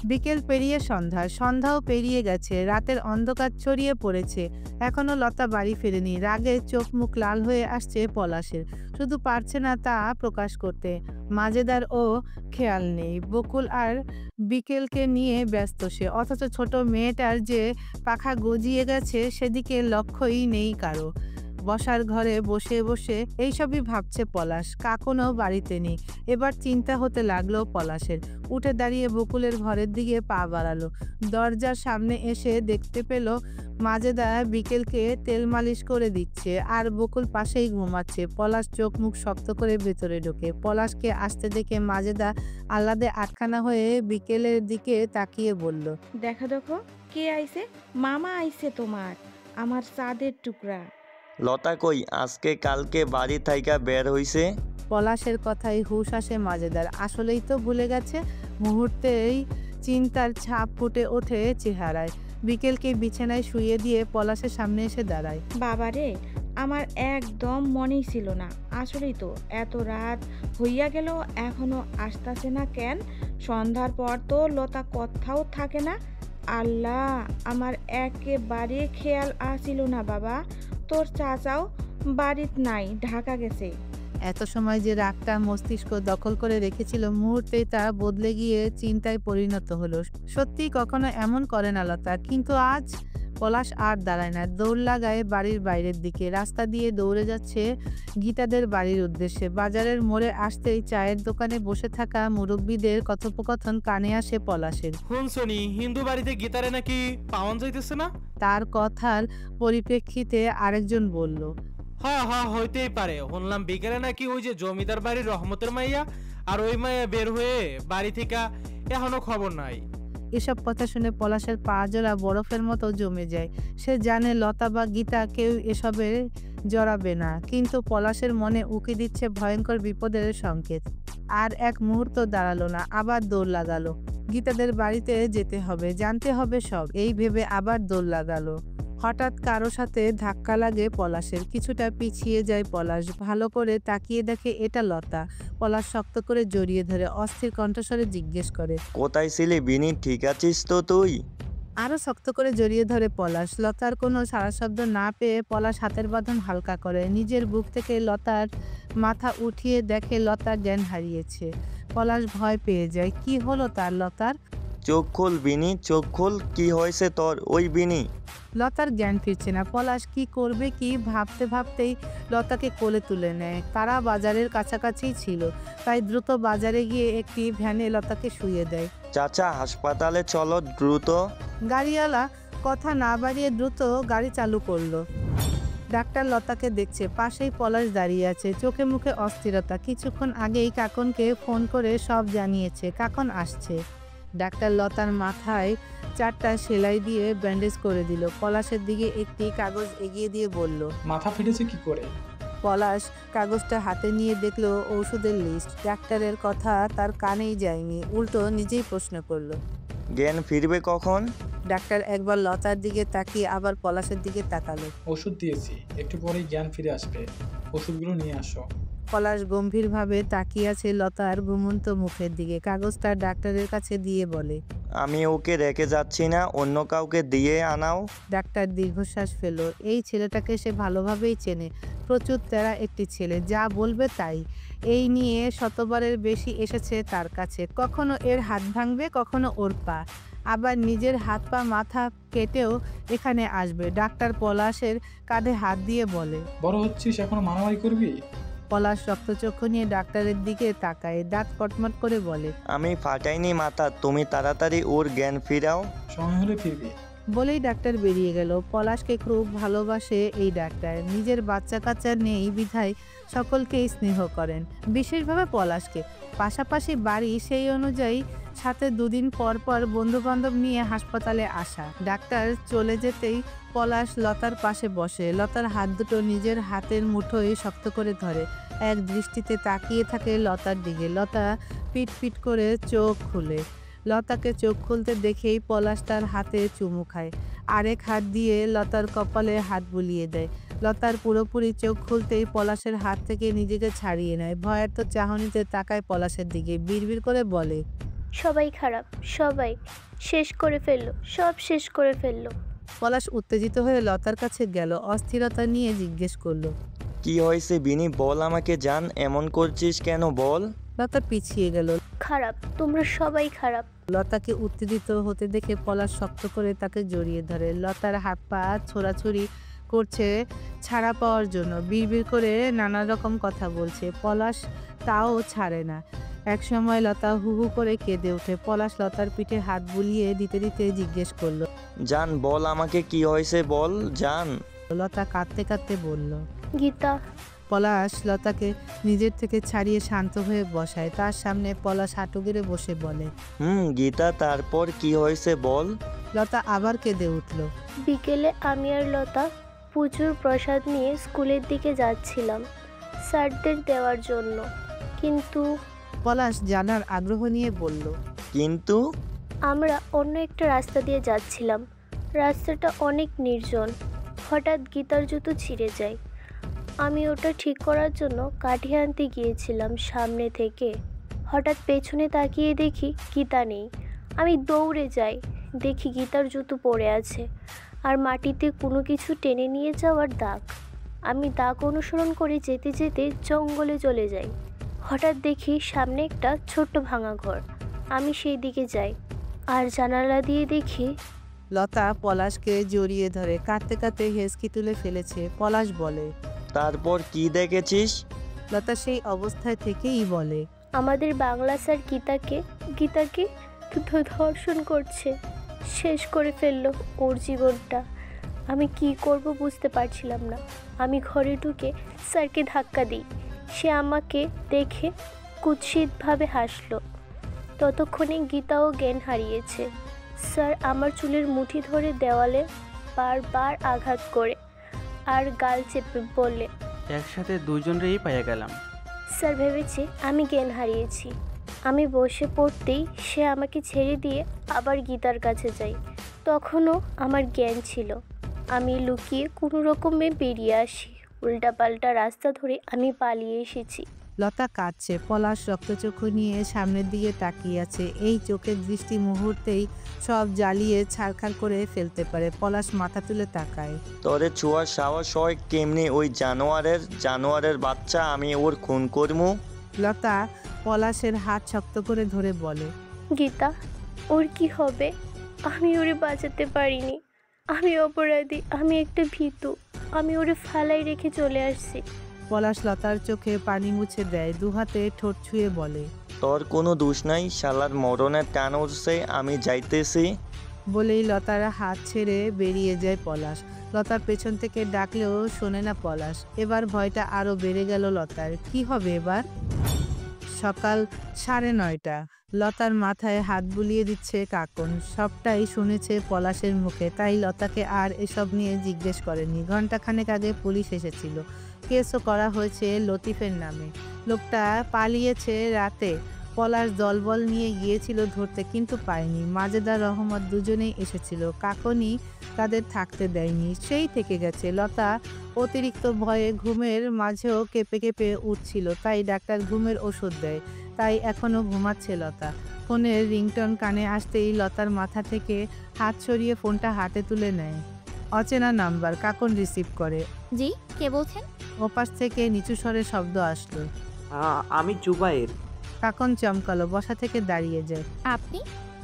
বিকেল পেরিয়ে সন্ধ্যা, সন্ধ্যাও পেরিয়ে গেছে, রাতের অন্ধকার ছড়িয়ে পড়েছে। এখনো লতা বাড়ি ফেরেনি। রাগে চোখ মুখ লাল হয়ে আসছে পলাশের, শুধু পারছে না তা প্রকাশ করতে। মাজেদার ও খেয়াল নেই, বকুল আর বিকেলকে নিয়ে ব্যস্ত সে, অথচ ছোট মেয়েটার যে পাখা গজিয়ে গেছে সেদিকে লক্ষ্যই নেই কারো। বসার ঘরে বসে বসে এইসবই ভাবছে পলাশ। কাকুনও বাড়িতে নেই। এবার চিন্তা হতে লাগলো পলাশের। উঠে দাঁড়িয়ে বকুলের ঘরের দিকে পা বাড়ালো। দরজার সামনে এসে দেখতে পেল মাজেদা বিকেলকে তেল মালিশ করে দিচ্ছে, আর বকুল পাশেই ঘুমাচ্ছে। পলাশ চোখ মুখ শক্ত করে ভেতরে ঢোকে। পলাশকে আসতে দেখে মাজেদা আহ্লাদে আটখানা হয়ে বিকেলের দিকে তাকিয়ে বলল, দেখো দেখো কে আইছে, মামা আইছে তোমার, আমার চাঁদের টুকরা। লতা কই আজকে কালকে বাড়ি থাইকা বের হইছে? পলাশের কথাই হুঁশ আসে মাজেদার। আসলেই তো ভুলে গেছে। মুহূর্তেই চিন্তার ছাপ ফুটে ওঠে চেহারায়। বিকেলকে বিছানায় শুইয়ে দিয়ে পলাশের সামনে এসে দাঁড়ায়। বাবারে, আমার একদম মনেই ছিল না। আসলেই তো এত রাত হইয়া গেল এখনো আসতাছে না কেন? সন্ধ্যার পর তো লতা কোথাও থাকে না। আল্লাহ, আমার একেবারে খেয়াল আসিল না বাবা। তোর চাচাও বাড়িত নাই, ঢাকা গেছে। এত সময় যে রাগটা মস্তিষ্ক দখল করে রেখেছিল, মুহূর্তেই তা বদলে গিয়ে চিন্তায় পরিণত হলো। সত্যি কখনো এমন করে না লতা, কিন্তু আজ পলাশ আর দাঁড়ায় না। দৌড় লাগায় বাড়ির বাইরের দিকে। রাস্তা দিয়ে দৌড়ে যাচ্ছে গীতাদের বাড়ির উদ্দেশ্যে। বাজারের মোড়ে আসতেই চায়ের দোকানে বসে থাকা মুরব্বীদের কথোপকথন কানে আসে পলাশের। শুনছনি হিন্দু বাড়িতে গীতারে নাকি পাওয়ান যাইতেছে না? তার কথার পরিপ্রেক্ষিতে আরেকজন বলল, হ্যাঁ হ্যাঁ হইতেই পারে। শুনলাম বিকেলে নাকি ওই যে জমিদার বাড়ির রহমতের মাইয়া আর ওই মাইয়া বের হয়ে বাড়ি থেকে এখনো খবর নাই। এসব কথা শুনে পলাশের পা জোড়া বরফের মতো জমে যায়। সে জানে লতা বা গীতা কেউ এসবে জড়াবে না, কিন্তু পলাশের মনে উকি দিচ্ছে ভয়ঙ্কর বিপদের সংকেত। আর এক মুহূর্ত দাঁড়ালো না, আবার দৌড় লাগালো। গীতাদের বাড়িতে যেতে হবে, জানতে হবে সব, এই ভেবে আবার দৌড় লাগালো। হঠাৎ কারো সাথে ধাক্কা লাগে পলাশের। কিছুটা পিছিয়ে যায় পলাশ। ভালো করে তাকিয়ে দেখে এটা লতা। পলাশ শক্ত করে জড়িয়ে ধরে অস্থির কণ্ঠস্বরে জিজ্ঞেস করে, কোথায় ছিলি বিনি, ঠিক আছিস তো তুই? আরো শক্ত করে জড়িয়ে ধরে পলাশ। লতার কোনো সাড়া শব্দ না পেয়ে পলাশ হাতের বাঁধন হালকা করে। নিজের বুক থেকে লতার মাথা উঠিয়ে দেখে লতা জ্ঞান হারিয়েছে। পলাশ ভয় পেয়ে যায়। কি হলো তার? লতার চোখ খোল বিনি, চোখ খোল, কি হয়েছে তোর? ওই বিনি। লতার জ্ঞান ফিরছে না। পলাশ কি করবে কি ভাবতে ভাবতেই লতাকে কোলে তুলে নেয়। তারা বাজারের কাছাকাছি ছিল, তাই দ্রুত বাজারে গিয়ে একটি ভ্যানে লতাকে শুইয়ে দেয়। চাচা হাসপাতালে চলো দ্রুত। গাড়িওয়ালা কথা না বাড়িয়ে দ্রুত গাড়ি চালু করলো। ডাক্তার লতাকে দেখছে। পাশেই পলাশ দাঁড়িয়ে আছে, চোখে মুখে অস্থিরতা। কিছুক্ষণ আগেই কাকনকে ফোন করে সব জানিয়েছে, কাকন আসছে। ডাক্তার লতার মাথায় 4টা সেলাই দিয়ে ব্যান্ডেজ করে দিল। পলাশের দিকে একটি কাগজ এগিয়ে দিয়ে বলল, মাথা ফেটেছে কি করে? পলাশ কাগজটা হাতে নিয়ে দেখলো ঔষধের লিস্ট। ডাক্তারের কথা তার কানেই যায়নি, উল্টো নিজেই প্রশ্ন করলো, জ্ঞান ফিরবে কখন? ডাক্তার একবার লতার দিকে তাকিয়ে আবার পলাশের দিকে তাকালো। ওষুধ দিয়েছি, একটু পরেই জ্ঞান ফিরে আসবে। ওষুধগুলো নিয়ে আসো। পলাশ গম্ভীরভাবে তাকিয়ে আছে লতার ঘুমন্ত মুখের দিকে। কাগজটা ডাক্তারের কাছে দিয়ে বলে, আমি ওকে রেখে যাচ্ছি না, অন্য কাউকে দিয়ে আনাও। ডাক্তার দীর্ঘশ্বাস ফেলল। এই ছেলেটাকে সে ভালোভাবেই চেনে। প্রচুর তেরা একটি ছেলে, যা বলবে তাই। এই নিয়ে শতবারের বেশি এসেছে তার কাছে। কখনো এর হাত ভাঙবে, কখনো ওর পা, আবার নিজের হাত পা মাথা কেটেও এখানে আসবে। ডাক্তার পলাশের কাঁধে হাত দিয়ে বলে, বড় হচ্ছিস, এখনো মারামারি করবি? পলাশ রক্তচক্ষু নিয়ে ডাক্তারের দিকে তাকায়, দাঁত কটমট করে বলে, আমি ফাটাইনি মাথা, তুমি তাড়াতাড়ি ওর জ্ঞান ফিরাও। সময় হলে ফিরবি। বলেই ডাক্তার বেরিয়ে গেল। পলাশকে খুব ভালোবাসে এই ডাক্তার। নিজের বাচ্চা কাচ্চা নেই বিধায় সকলকেই স্নেহ করেন, বিশেষভাবে পলাশকে। পাশাপাশি বাড়ি, সেই অনুযায়ী সাথে 2 দিন পর পর বন্ধু বান্ধব নিয়ে হাসপাতালে আসা। ডাক্তার চলে যেতেই পলাশ লতার পাশে বসে। লতার হাত দুটো নিজের হাতের মুঠোয় শক্ত করে ধরে। এক দৃষ্টিতে তাকিয়ে থাকে লতার দিকে। লতা পিট পিট করে চোখ খুলে। লতাকে চোখ খুলতে দেখেই পলাশ তার হাতে চুমু খায়। আরেক হাত দিয়ে লতার কপালে হাত বুলিয়ে দেয়। লতার পুরোপুরি চোখ খুলতেই পলাশের হাত থেকে নিজেকে ছাড়িয়ে নেয়। ভয়ার্ত চাহনিতে তাকায় পলাশের দিকে, বিড়বিড় করে বলে, সবাই খারাপ, সবাই শেষ করে ফেললো, সব শেষ করে ফেললো। পলাশ উত্তেজিত হয়ে লতার কাছে গেল, অস্থিরতা নিয়ে জিজ্ঞেস করলো। কি হয়েছে বিনি, বল আমাকে জান, এমন করছিস কেন বল। লতা পিছিয়ে গেল। খারাপ, তোমরা সবাই খারাপ। লতাকে উত্তেজিত হতে দেখে পলাশ শক্ত করে তাকে জড়িয়ে ধরে। লতার হাত পা ছোড়াছুড়ি করছে ছাড়া পাওয়ার জন্য, বিড়বিড় করে নানা রকম কথা বলছে। পলাশ তাও ছাড়ে না। একসময় লতা হু হু করে কেঁদে ওঠে। পলাশ লতার পিঠে হাত বুলিয়ে দিতে দিতে জিজ্ঞেস করলো, জান বল আমাকে কি হয়েছে বল জান। লতা কাঁদতে কাঁদতে বলল, গীতা। পলাশ লতাকে নিজের থেকে ছাড়িয়ে শান্ত হয়ে বসায়। তার সামনে পলাশ হাঁটু গেড়ে বসে বলে, গীতা তারপর কি হয়েছে বল। লতা আবার কেঁদে উঠল। বিকেলে আমি আর লতা প্রচুর প্রসাদ নিয়ে স্কুলের দিকে যাচ্ছিলাম স্যারদের দেওয়ার জন্য, কিন্তু পলাশ জানার আগ্রহ নিয়ে বলল, কিন্তু আমরা অন্য একটা রাস্তা দিয়ে যাচ্ছিলাম। রাস্তাটা অনেক নির্জন। হঠাৎ গীতার জুতো ছিঁড়ে যায়। আমি ওটা ঠিক করার জন্য কাঠি আনতে গিয়েছিলাম সামনে থেকে। হঠাৎ পেছনে তাকিয়ে দেখি গীতা নেই। আমি দৌড়ে যাই, দেখি গীতার জুতো পড়ে আছে আর মাটিতে কোনো কিছু টেনে নিয়ে যাওয়ার দাগ। আমি দাগ অনুসরণ করে যেতে যেতে জঙ্গলে চলে যাই। হঠাৎ দেখি সামনে একটা ছোট্ট ভাঙা ঘর। আমি সেই দিকে যাই আর জানালা দিয়ে দেখি। লতা পলাশকে জড়িয়ে ধরে কাঁদতে কাঁদতে হেসকি তুলে ফেলেছে। পলাশ বলে, তারপর কি দেখেছিস। লতা সেই অবস্থায় থেকেই বলে, আমাদের বাংলা স্যার গীতাকে ধর্ষণ করছে, শেষ করে ফেললো ওর জীবনটা। আমি কি করব বুঝতে পারছিলাম না। আমি ঘরে ঢুকে স্যারকে ধাক্কা দিই। সে আমাকে দেখে কুৎসিতভাবে হাসলো। ততক্ষণে গীতাও জ্ঞান হারিয়েছে। স্যার আমার চুলের মুঠি ধরে দেওয়ালে বারবার আঘাত করে আর গাল চেপে বললে, একসাথে দুজনেরই পাইয়া গেলাম। স্যার ভেবেছে আমি জ্ঞান হারিয়েছি। আমি বসে পড়তেই সে আমাকে ছেড়ে দিয়ে আবার গীতার কাছে যাই। তখনও আমার জ্ঞান ছিল। আমি লুকিয়ে কোনো রকমে বেরিয়ে আসি। উল্টাপাল্টা রাস্তা ধরে আমি পালিয়ে এসেছি। লতা কাঁদছে। পলাশ রক্তচক্ষু নিয়ে সামনের দিকে তাকিয়ে আছে। এই চোখের দৃষ্টি মুহূর্তেই সব জ্বালিয়ে ছারখার করে ফেলতে পারে। পলাশ মাথা তুলে তাকায়। তোরে ছোঁয়ার সাহস হয় কেমনি ওই জানোয়ারের বাচ্চা, আমি ওর খুন করমু। লতা পলাশের হাত শক্ত করে ধরে বলে, গীতা, ওর কি হবে? আমি ওরে বাঁচাতে পারিনি। আমি অপরাধী, আমি একটা ভীতু। আমি ওরে ফালাই রেখে চলে আসছি। পলাশ লতার চোখে পানি মুছে দেয়, দুহাতে ঠোঁট ছুঁয়ে বলে, তোর কোনো দোষ নাই, শালার মরণের টান উঠছে, আমি যাইতেছি। বলেই লতার হাত ছেড়ে বেরিয়ে যায় পলাশ। লতার পেছন থেকে ডাকলেও শোনে না পলাশ। এবার ভয়টা আরো বেড়ে গেল লতার। কি হবে এবার? সকাল 9:30। লতার মাথায় হাত বুলিয়ে দিচ্ছে কাকন। সবটাই শুনেছে পলাশের মুখে, তাই লতাকে আর এসব নিয়ে জিজ্ঞেস করেনি। ঘণ্টাখানেক আগে পুলিশ এসেছিল। কেসও করা হয়েছে লতিফের নামে। লোকটা পালিয়েছে রাতে। পলাশ দলবল নিয়ে গিয়েছিল ধরতে, কিন্তু পায়নি। মাজেদা রহমত দুজনেই এসেছিল। কাকনই তাদের থাকতে দেয়নি, সেই থেকে গেছে। লতা অতিরিক্ত ভয়ে ঘুমের মাঝেও কেঁপে কেঁপে উঠছিল, তাই ডাক্তার ঘুমের ওষুধ দেয়। তাই এখনও ঘুমাচ্ছে লতা। ফোনের রিংটন কানে আসতেই লতার মাথা থেকে হাত সরিয়ে ফোনটা হাতে তুলে নেয়। অচেনা নাম্বার। কাকন রিসিভ করে। জি, কে বলছেন? ওপাশ থেকে নিচু স্বরে শব্দ আসলো, আমি জুবাইর। কাকন চমকালো, বসা থেকে দাঁড়িয়ে যায়। আপনি?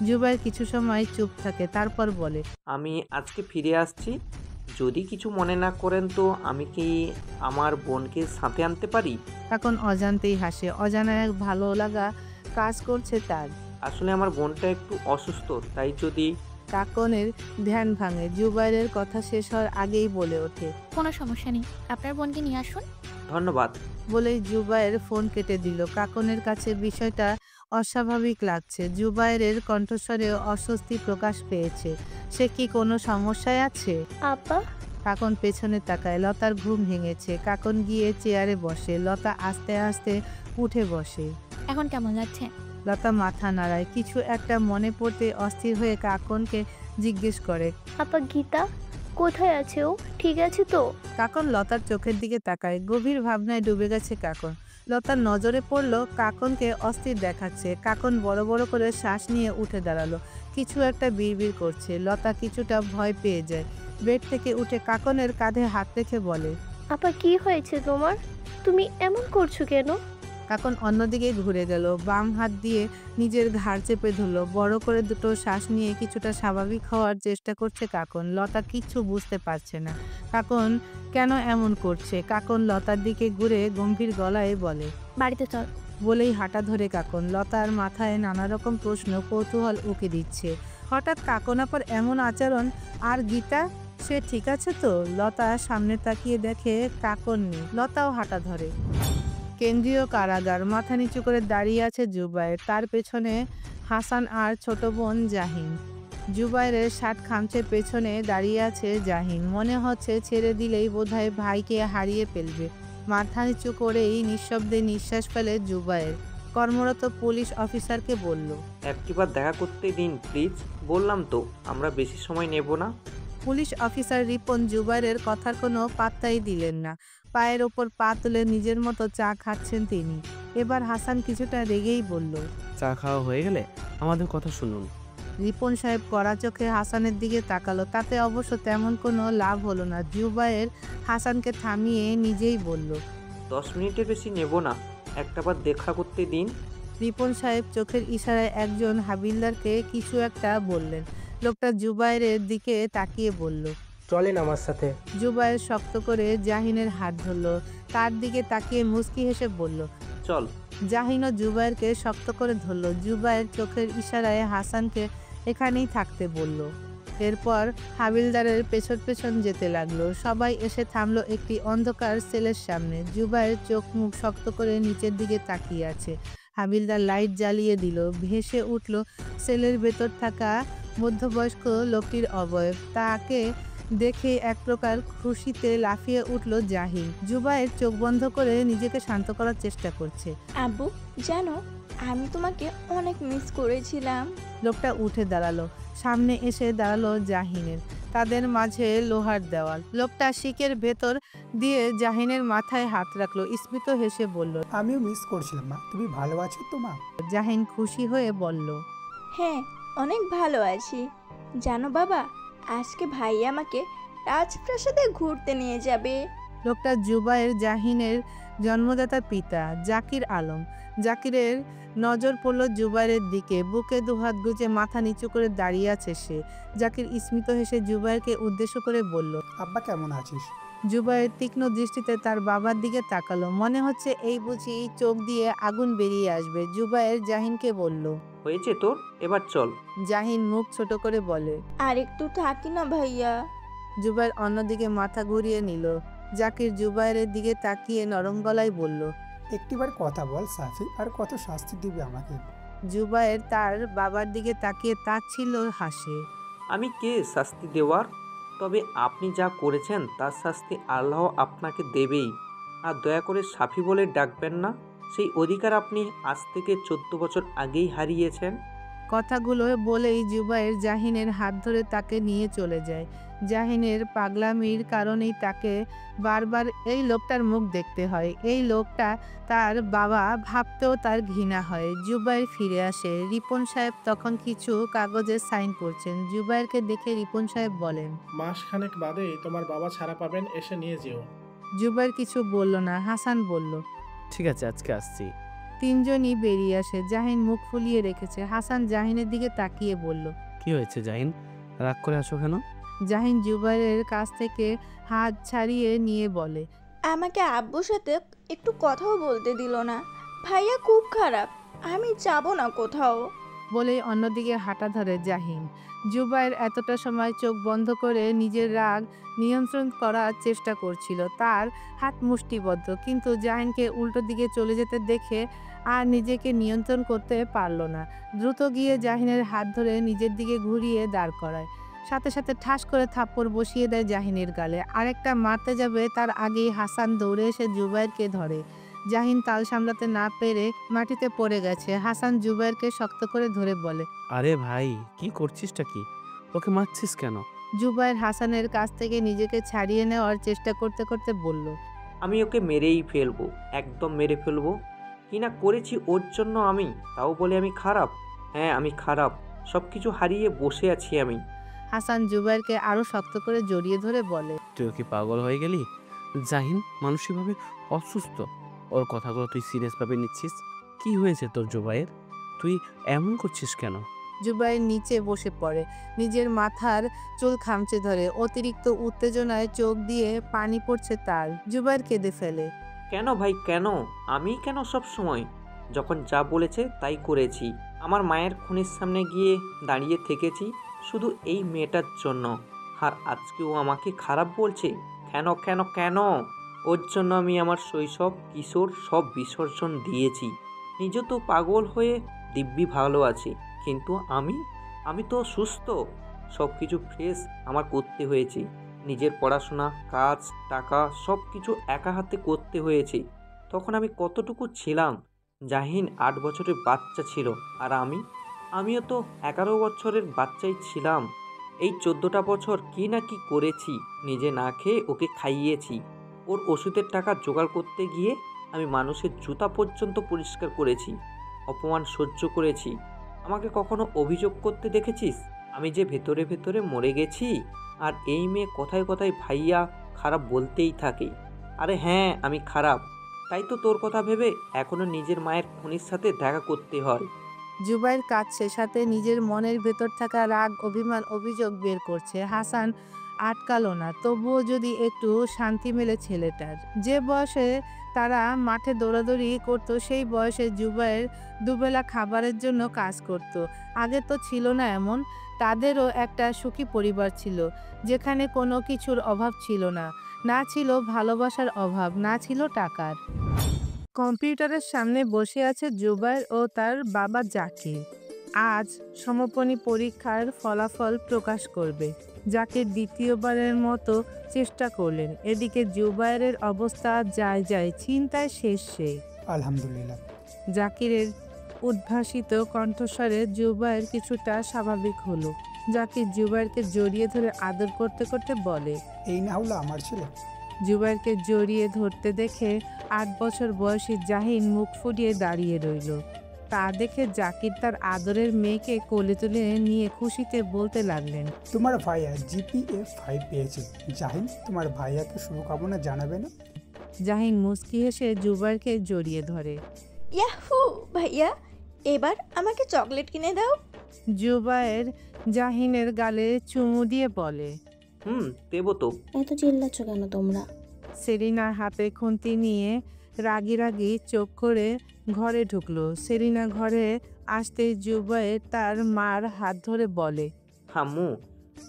জুবাইর কিছু সময় চুপ থাকে, তারপর বলে, আমি আজকে ফিরে আসছি। যদি কিছু মনে না করেন তো আমি কি আমার বোনকে সাথে আনতে পারি? কাকন অজান্তেই হাসে। অজানা এক ভালো লাগা কাজ করছে তার। আসলে আমার বোনটা একটু অসুস্থ, তাই যদি। কাকনের ধ্যান ভাঙে। জুবাইরের কথা শেষ হওয়ার আগেই বলে ওঠে, কোনো সমস্যা নেই, আপনার বোনকে নিয়ে আসুন। ধন্যবাদ। বলেই জুবাইর ফোন কেটে দিল। কাকনের কাছে বিষয়টা অস্বাভাবিক লাগছে। জুবাইরের কণ্ঠস্বরে অস্বস্তি প্রকাশ পেয়েছে। সে কি কোনো সমস্যায় আছে? আপা? কাকন পেছনে তাকায়। লতার ঘুম ভেঙেছে। কাকন গিয়ে চেয়ারে বসে। লতা আস্তে আস্তে উঠে বসে। এখন কেমন লাগছে? লতা মাথা নাড়ায়। কিছু একটা মনে পড়তে অস্থির হয়ে কাকনকে জিজ্ঞেস করে, আপা গীতা কোথায় আছে? ও ঠিক আছে তো? কাকন লতার চোখের দিকে তাকায়। গভীর ভাবনায় ডুবে গেছে কাকন। লতার নজরে পড়ল কাকনকে অস্থির দেখাচ্ছে। কাকন বড় বড় করে শ্বাস নিয়ে উঠে দাঁড়ালো, কিছু একটা বিড়বিড় করছে। লতা কিছুটা ভয় পেয়ে যায়, বেড থেকে উঠে কাকনের কাঁধে হাত রেখে বলে, আপা কি হয়েছে তোমার? তুমি এমন করছো কেন? কাকন অন্যদিকে ঘুরে গেল, বাম হাত দিয়ে নিজের ঘাড় চেপে ধরলো। বড় করে দুটো শ্বাস নিয়ে কিছুটা স্বাভাবিক হওয়ার চেষ্টা করছে কাকন। লতা কিচ্ছু বুঝতে পারছে না কাকন কেন এমন করছে। কাকন লতার দিকে ঘুরে গম্ভীর গলায় বলে, বাড়িতে চল। বলেই হাঁটা ধরে কাকন। লতার মাথায় নানা রকম প্রশ্ন কৌতূহল উকি দিচ্ছে। হঠাৎ কাকন আপার এমন আচরণ। আর গীতা, সে ঠিক আছে তো? লতা সামনে তাকিয়ে দেখে কাকন নেই। লতাও হাঁটা ধরে। কেন্দ্রীয় কারাগার, মাথা নিচু করে দাঁড়িয়ে আছে জুবায়ের, তার পেছনে হাসান আর ছোট বোন জাহিন। জুবায়ের শার্ট খামচের পেছনে দাঁড়িয়ে আছে জাহিন। মনে হচ্ছে ছেড়ে দিলেই বোধহয় ভাইকে হারিয়ে ফেলবে। মাথা নিচু করেই নিঃশব্দে নিঃশ্বাস ফেলে জুবায়ের। কর্মরত পুলিশ অফিসারকে বলল, একটিবার দেখা করতে দিন প্লিজ। বললাম তো আমরা বেশি সময় নেব না। পুলিশ অফিসার রিপন জুবায়ের কথার কোনো পাত্তাই দিলেন না। পায়ের ওপর পা তুলে নিজের মতো চা খাচ্ছেন তিনি। এবার হাসান কিছুটা রেগেই বলল, চা খাওয়া হয়ে গেলে আমাদের কথা শুনুন। রিপন সাহেব কড়া চোখে হাসানের দিকে তাকালো। তাতে অবশ্য তেমন কোনো লাভ হলো না। জুবায়ের হাসানকে থামিয়ে নিজেই বলল, 10 মিনিটের বেশি নেব না, একটাবার দেখা করতে দিন। রিপন সাহেব চোখের ইশারায় একজন হাবিলদারকে কিছু একটা বললেন। লোকটা জুবায়ের দিকে তাকিয়ে বলল, চলেন আমার সাথে। জুবায়ের শক্ত করে জাহিনের হাত ধরল। তার দিকে তাকিয়ে মুচকি হেসে বলল, চল। জাহিনও জুবায়েরকে শক্ত করে ধরল। জুবায়ের চোখের ইশারায় হাসানকে এখানেই থাকতে বলল। এরপর হাবিলদারের পেছন পেছন যেতে লাগলো। সবাই এসে থামলো একটি অন্ধকার সেলের সামনে। জুবায়ের চোখ মুখ শক্ত করে নিচের দিকে তাকিয়ে আছে। হাবিলদার লাইট জ্বালিয়ে দিল। ভেসে উঠল সেলের ভেতর থাকা মধ্যবয়স্ক লোকটির অবয়ব। তাকে দেখে এক প্রকার খুশিতে লাফিয়ে উঠল জাহিন। জুবায়ের চোখ বন্ধ করে নিজেকে শান্ত করার চেষ্টা করছে। আব্বু জানো, আমি তোমাকে অনেক মিস করেছিলাম। লোকটা উঠে দাঁড়ালো। সামনে এসে দাঁড়ালো জাহিনের। তাদের মাঝে লোহার দেওয়াল। লোকটা শিকের ভেতর দিয়ে জাহিনের মাথায় হাত রাখলো। স্মিত হেসে বলল, আমিও মিস করছিলাম মা। তুমি ভালো আছো তো মা? জাহিন খুশি হয়ে বলল, হ্যাঁ অনেক ভালো আছি। জানো বাবা, আজকে ভাই আমাকে রাজপ্রাসাদে ঘুরতে নিয়ে যাবে। লোকটা জুবায়ের জাহিনের জন্মদাতা পিতা জাকির আলম। জাকিরের নজর পড়ল জুবায়ের দিকে। বুকে দুহাত গুজে মাথা নিচু করে দাঁড়িয়ে আছে সে। জাকির স্মিত হেসে জুবায়েরকে উদ্দেশ্য করে বলল, আব্বা কেমন আছিস? জুবায়ের তীক্ষ্ণ দৃষ্টিতে তার বাবার দিকে তাকালো। মনে হচ্ছে এই বুঝি চোখ দিয়ে আগুন বেরিয়ে আসবে। জুবায়ের জাহিনকে বলল, হয়েছে তোর, এবার চল। জাহিন মুখ ছোট করে বলে, আর একটু থাকি না ভাইয়া। জুবায়ের অন্যদিকে মাথা ঘুরিয়ে নিল। জাকির জুবায়ের দিকে তাকিয়ে নরম গলায় বলল, একটিবার কথা বল সাফি, আর কত শাস্তি দিবে আমাকে? জুবায়ের তার বাবার দিকে তাকিয়ে তাচ্ছিল হাসে। আমি কে শাস্তি দেওয়ার? তবে আপনি যা করেছেন তার শাস্তি আল্লাহ আপনাকে দেবেই। আর দয়া করে সাফি বলে ডাকবেন না, সেই অধিকার আপনি আজ থেকে 14 বছর আগেই হারিয়েছেন। কথাগুলো বলেই জুবায়ের জাহিনের হাত ধরে তাকে নিয়ে চলে যায়। জাহিনের পাগলামির কারণেই তাকে বারবার এই লোকটার মুখ দেখতে হয়। এই লোকটা তার বাবা ভাবতেও তার ঘৃণা হয়। জুবায়ের ফিরে আসে। রিপন সাহেব তখন কিছু কাগজে সাইন করছেন। জুবায়েরকে দেখে রিপন সাহেব বলেন, মাসখানেক বাদে তোমার বাবা ছাড়া পাবেন, এসে নিয়ে যেও। জুবায়ের কিছু বলল না। হাসান বলল, ঠিক আছে আজকে আসছি। তিনজনই বেরিয়ে আসে। জাহিন মুখ ফুলিয়ে রেখেছে। হাসান জাহিনের দিকে তাকিয়ে বলল, কি হয়েছে জাহিন, রাগ করে আসো কেন? জাহিন জুবায়ের কাছ থেকে হাত ছাড়িয়ে নিয়ে বলে, আমাকে আব্বুর সাথে একটু কথাও বলতে দিল না। ভাইয়া খুব খারাপ, আমি যাব না কোথাও। বলে অন্যদিকে হাঁটা ধরে জাহিন। জুবায়ের এতটা সময় চোখ বন্ধ করে নিজের রাগ নিয়ন্ত্রণ করার চেষ্টা করছিল। তার হাত মুষ্টিবদ্ধ, কিন্তু জাহিনকে উল্টো দিকে চলে যেতে দেখে আর নিজেকে নিয়ন্ত্রণ করতে পারল না। দ্রুত গিয়ে জাহিনের হাত ধরে নিজের দিকে ঘুরিয়ে দাঁড় করায়। সাথে সাথে ঠাস করে থাপ্পড় বসিয়ে দেয় জাহিনের গালে। আরেকটা মারতে যাবে তার আগেই হাসান দৌড়ে এসে জুবায়েরকে ধরে। জাহিন তাল সামলাতে না পেরে মাটিতে পড়ে গেছে। হাসান জুবায়েরকে শক্ত করে ধরে বলে, আরে ভাই কি করছিসটা কি, ওকে মারছিস কেন? জুবায়ের হাসানের কাছ থেকে নিজেকে ছাড়িয়ে নেওয়ার চেষ্টা করতে করতে বলল, আমি ওকে মেরেই ফেলবো, একদম মেরে ফেলবো। কি না করেছি ওর জন্য আমি, তাও বলে আমি খারাপ? হ্যাঁ আমি খারাপ, সব কিছু হারিয়ে বসে আছি আমি। হাসান জুবাইরকে আরো শক্ত করে জড়িয়ে ধরে বলে, তুই কি পাগল হয়ে গেলি? জাহিন মানসিকভাবে অসুস্থ, ওর কথাগুলো তুই সিরিয়াস ভাবে নিচ্ছিস? কি হয়েছে তোর জুবাইর? তুই এমন করছিস কেন? জুবাইর নিচে বসে পড়ে, নিজের মাথার চুল খামচে ধরে। অতিরিক্ত উত্তেজনায় চোখ দিয়ে পানি পড়ছে তার। জুবাইর কেঁদে ফেলে। কেন ভাই কেন? আমি কেন সব সময়? যখন যা বলেছে তাই করেছি। আমার মায়ের খুনের সামনে গিয়ে দাঁড়িয়ে থেকেছি শুধু এই মেয়েটার জন্য, আর আজকেও আমাকে খারাপ বলছে। কেন কেন কেন? ওর জন্য আমি আমার শৈশব কিশোর সব বিসর্জন দিয়েছি। নিজে তো পাগল হয়ে দিব্যি ভালো আছি, কিন্তু আমি তো সুস্থ। সব কিছু ফ্রেশ আমার করতে হয়েছে। নিজের পড়াশোনা, কাজ, টাকা সব কিছু একা হাতে করতে হয়েছে। তখন আমি কতটুকু ছিলাম? জাহিন 8 বছরের বাচ্চা ছিল, আর আমিও তো 11 বছরের বাচ্চাই ছিলাম। এই 14টা বছর কি না কি করেছি। নিজে না খেয়ে ওকে খাইয়েছি। ওর ওষুধের টাকা জোগাড় করতে গিয়ে আমি মানুষের জুতা পর্যন্ত পরিষ্কার করেছি। অপমান সহ্য করেছি। আমাকে কখনো অভিযোগ করতে দেখেছিস আমি যে ভেতরে ভেতরে মরে গেছি? আর এই মেয়ে কথায় কথায় ভাইয়া খারাপ বলতেই থাকে। আরে হ্যাঁ আমি খারাপ, তাই তো তোর কথা ভেবে এখনো নিজের মায়ের খুনির সাথে দেখা করতে হয়। জুবাইর কাঁদছে, সাথে নিজের মনের ভেতর থাকা রাগ, অভিমান, অভিযোগ বের করছে। হাসান আটকালো না, তবুও যদি একটু শান্তি মেলে ছেলেটার। যে বয়সে তারা মাঠে দৌড়াদৌড়ি করত, সেই বয়সে জুবাইর দুবেলা খাবারের জন্য কাজ করত। আগে তো ছিল না এমন। তাদেরও একটা সুখী পরিবার ছিল, যেখানে কোনো কিছুর অভাব ছিল না। না ছিল ভালোবাসার অভাব, না ছিল টাকার। কম্পিউটারের সামনে বসে আছে জুবাইর ও তার বাবা জাকির। আজ সমাপনী পরীক্ষার ফলাফল প্রকাশ করবে। জাকির দ্বিতীয়বারের মতো চেষ্টা করলেন। এদিকে জুবাইরের অবস্থা যায় চিন্তায় শেষ সে। আলহামদুলিল্লাহ। জাকিরের উদ্ভাসিত কণ্ঠস্বরে জুবাইর কিছুটা স্বাভাবিক হলো। জাকির জুবাইরকে জড়িয়ে ধরে আদর করতে করতে বলে, এই না হলো আমার ছেলে। জুবাইরকে জড়িয়ে ধরতে দেখে 8 বছর বয়সী জাহিন মুখ ফুটিয়ে দাঁড়িয়ে রইল। তা দেখে জাকির তার আদরের মেয়েকে কোলে তুলে নিয়ে খুশিতে বলতে লাগলেন, তোমার ভাইয়া জিপিএ 5 পেয়েছে। জাহিন, তোমার ভাইয়াকে শুভকামনা জানাবে না? জাহিন মুচকি হেসে জুবাইরকে জড়িয়ে ধরে। ইয়াহু ভাইয়া, এবার আমাকে চকলেট কিনে দাও। জুবাইর জাহিনের গালে চুমু দিয়ে বলে, দেবো তো। এত চিল্লাচ্ছ কেন তোমরা? সেলিনার হাতে খুন্তি নিয়ে রাগি রাগি চোখ করে ঘরে ঢুকলো। সেলিনা ঘরে আসতে জুবাইর তার মার হাত ধরে বলে, আম্মু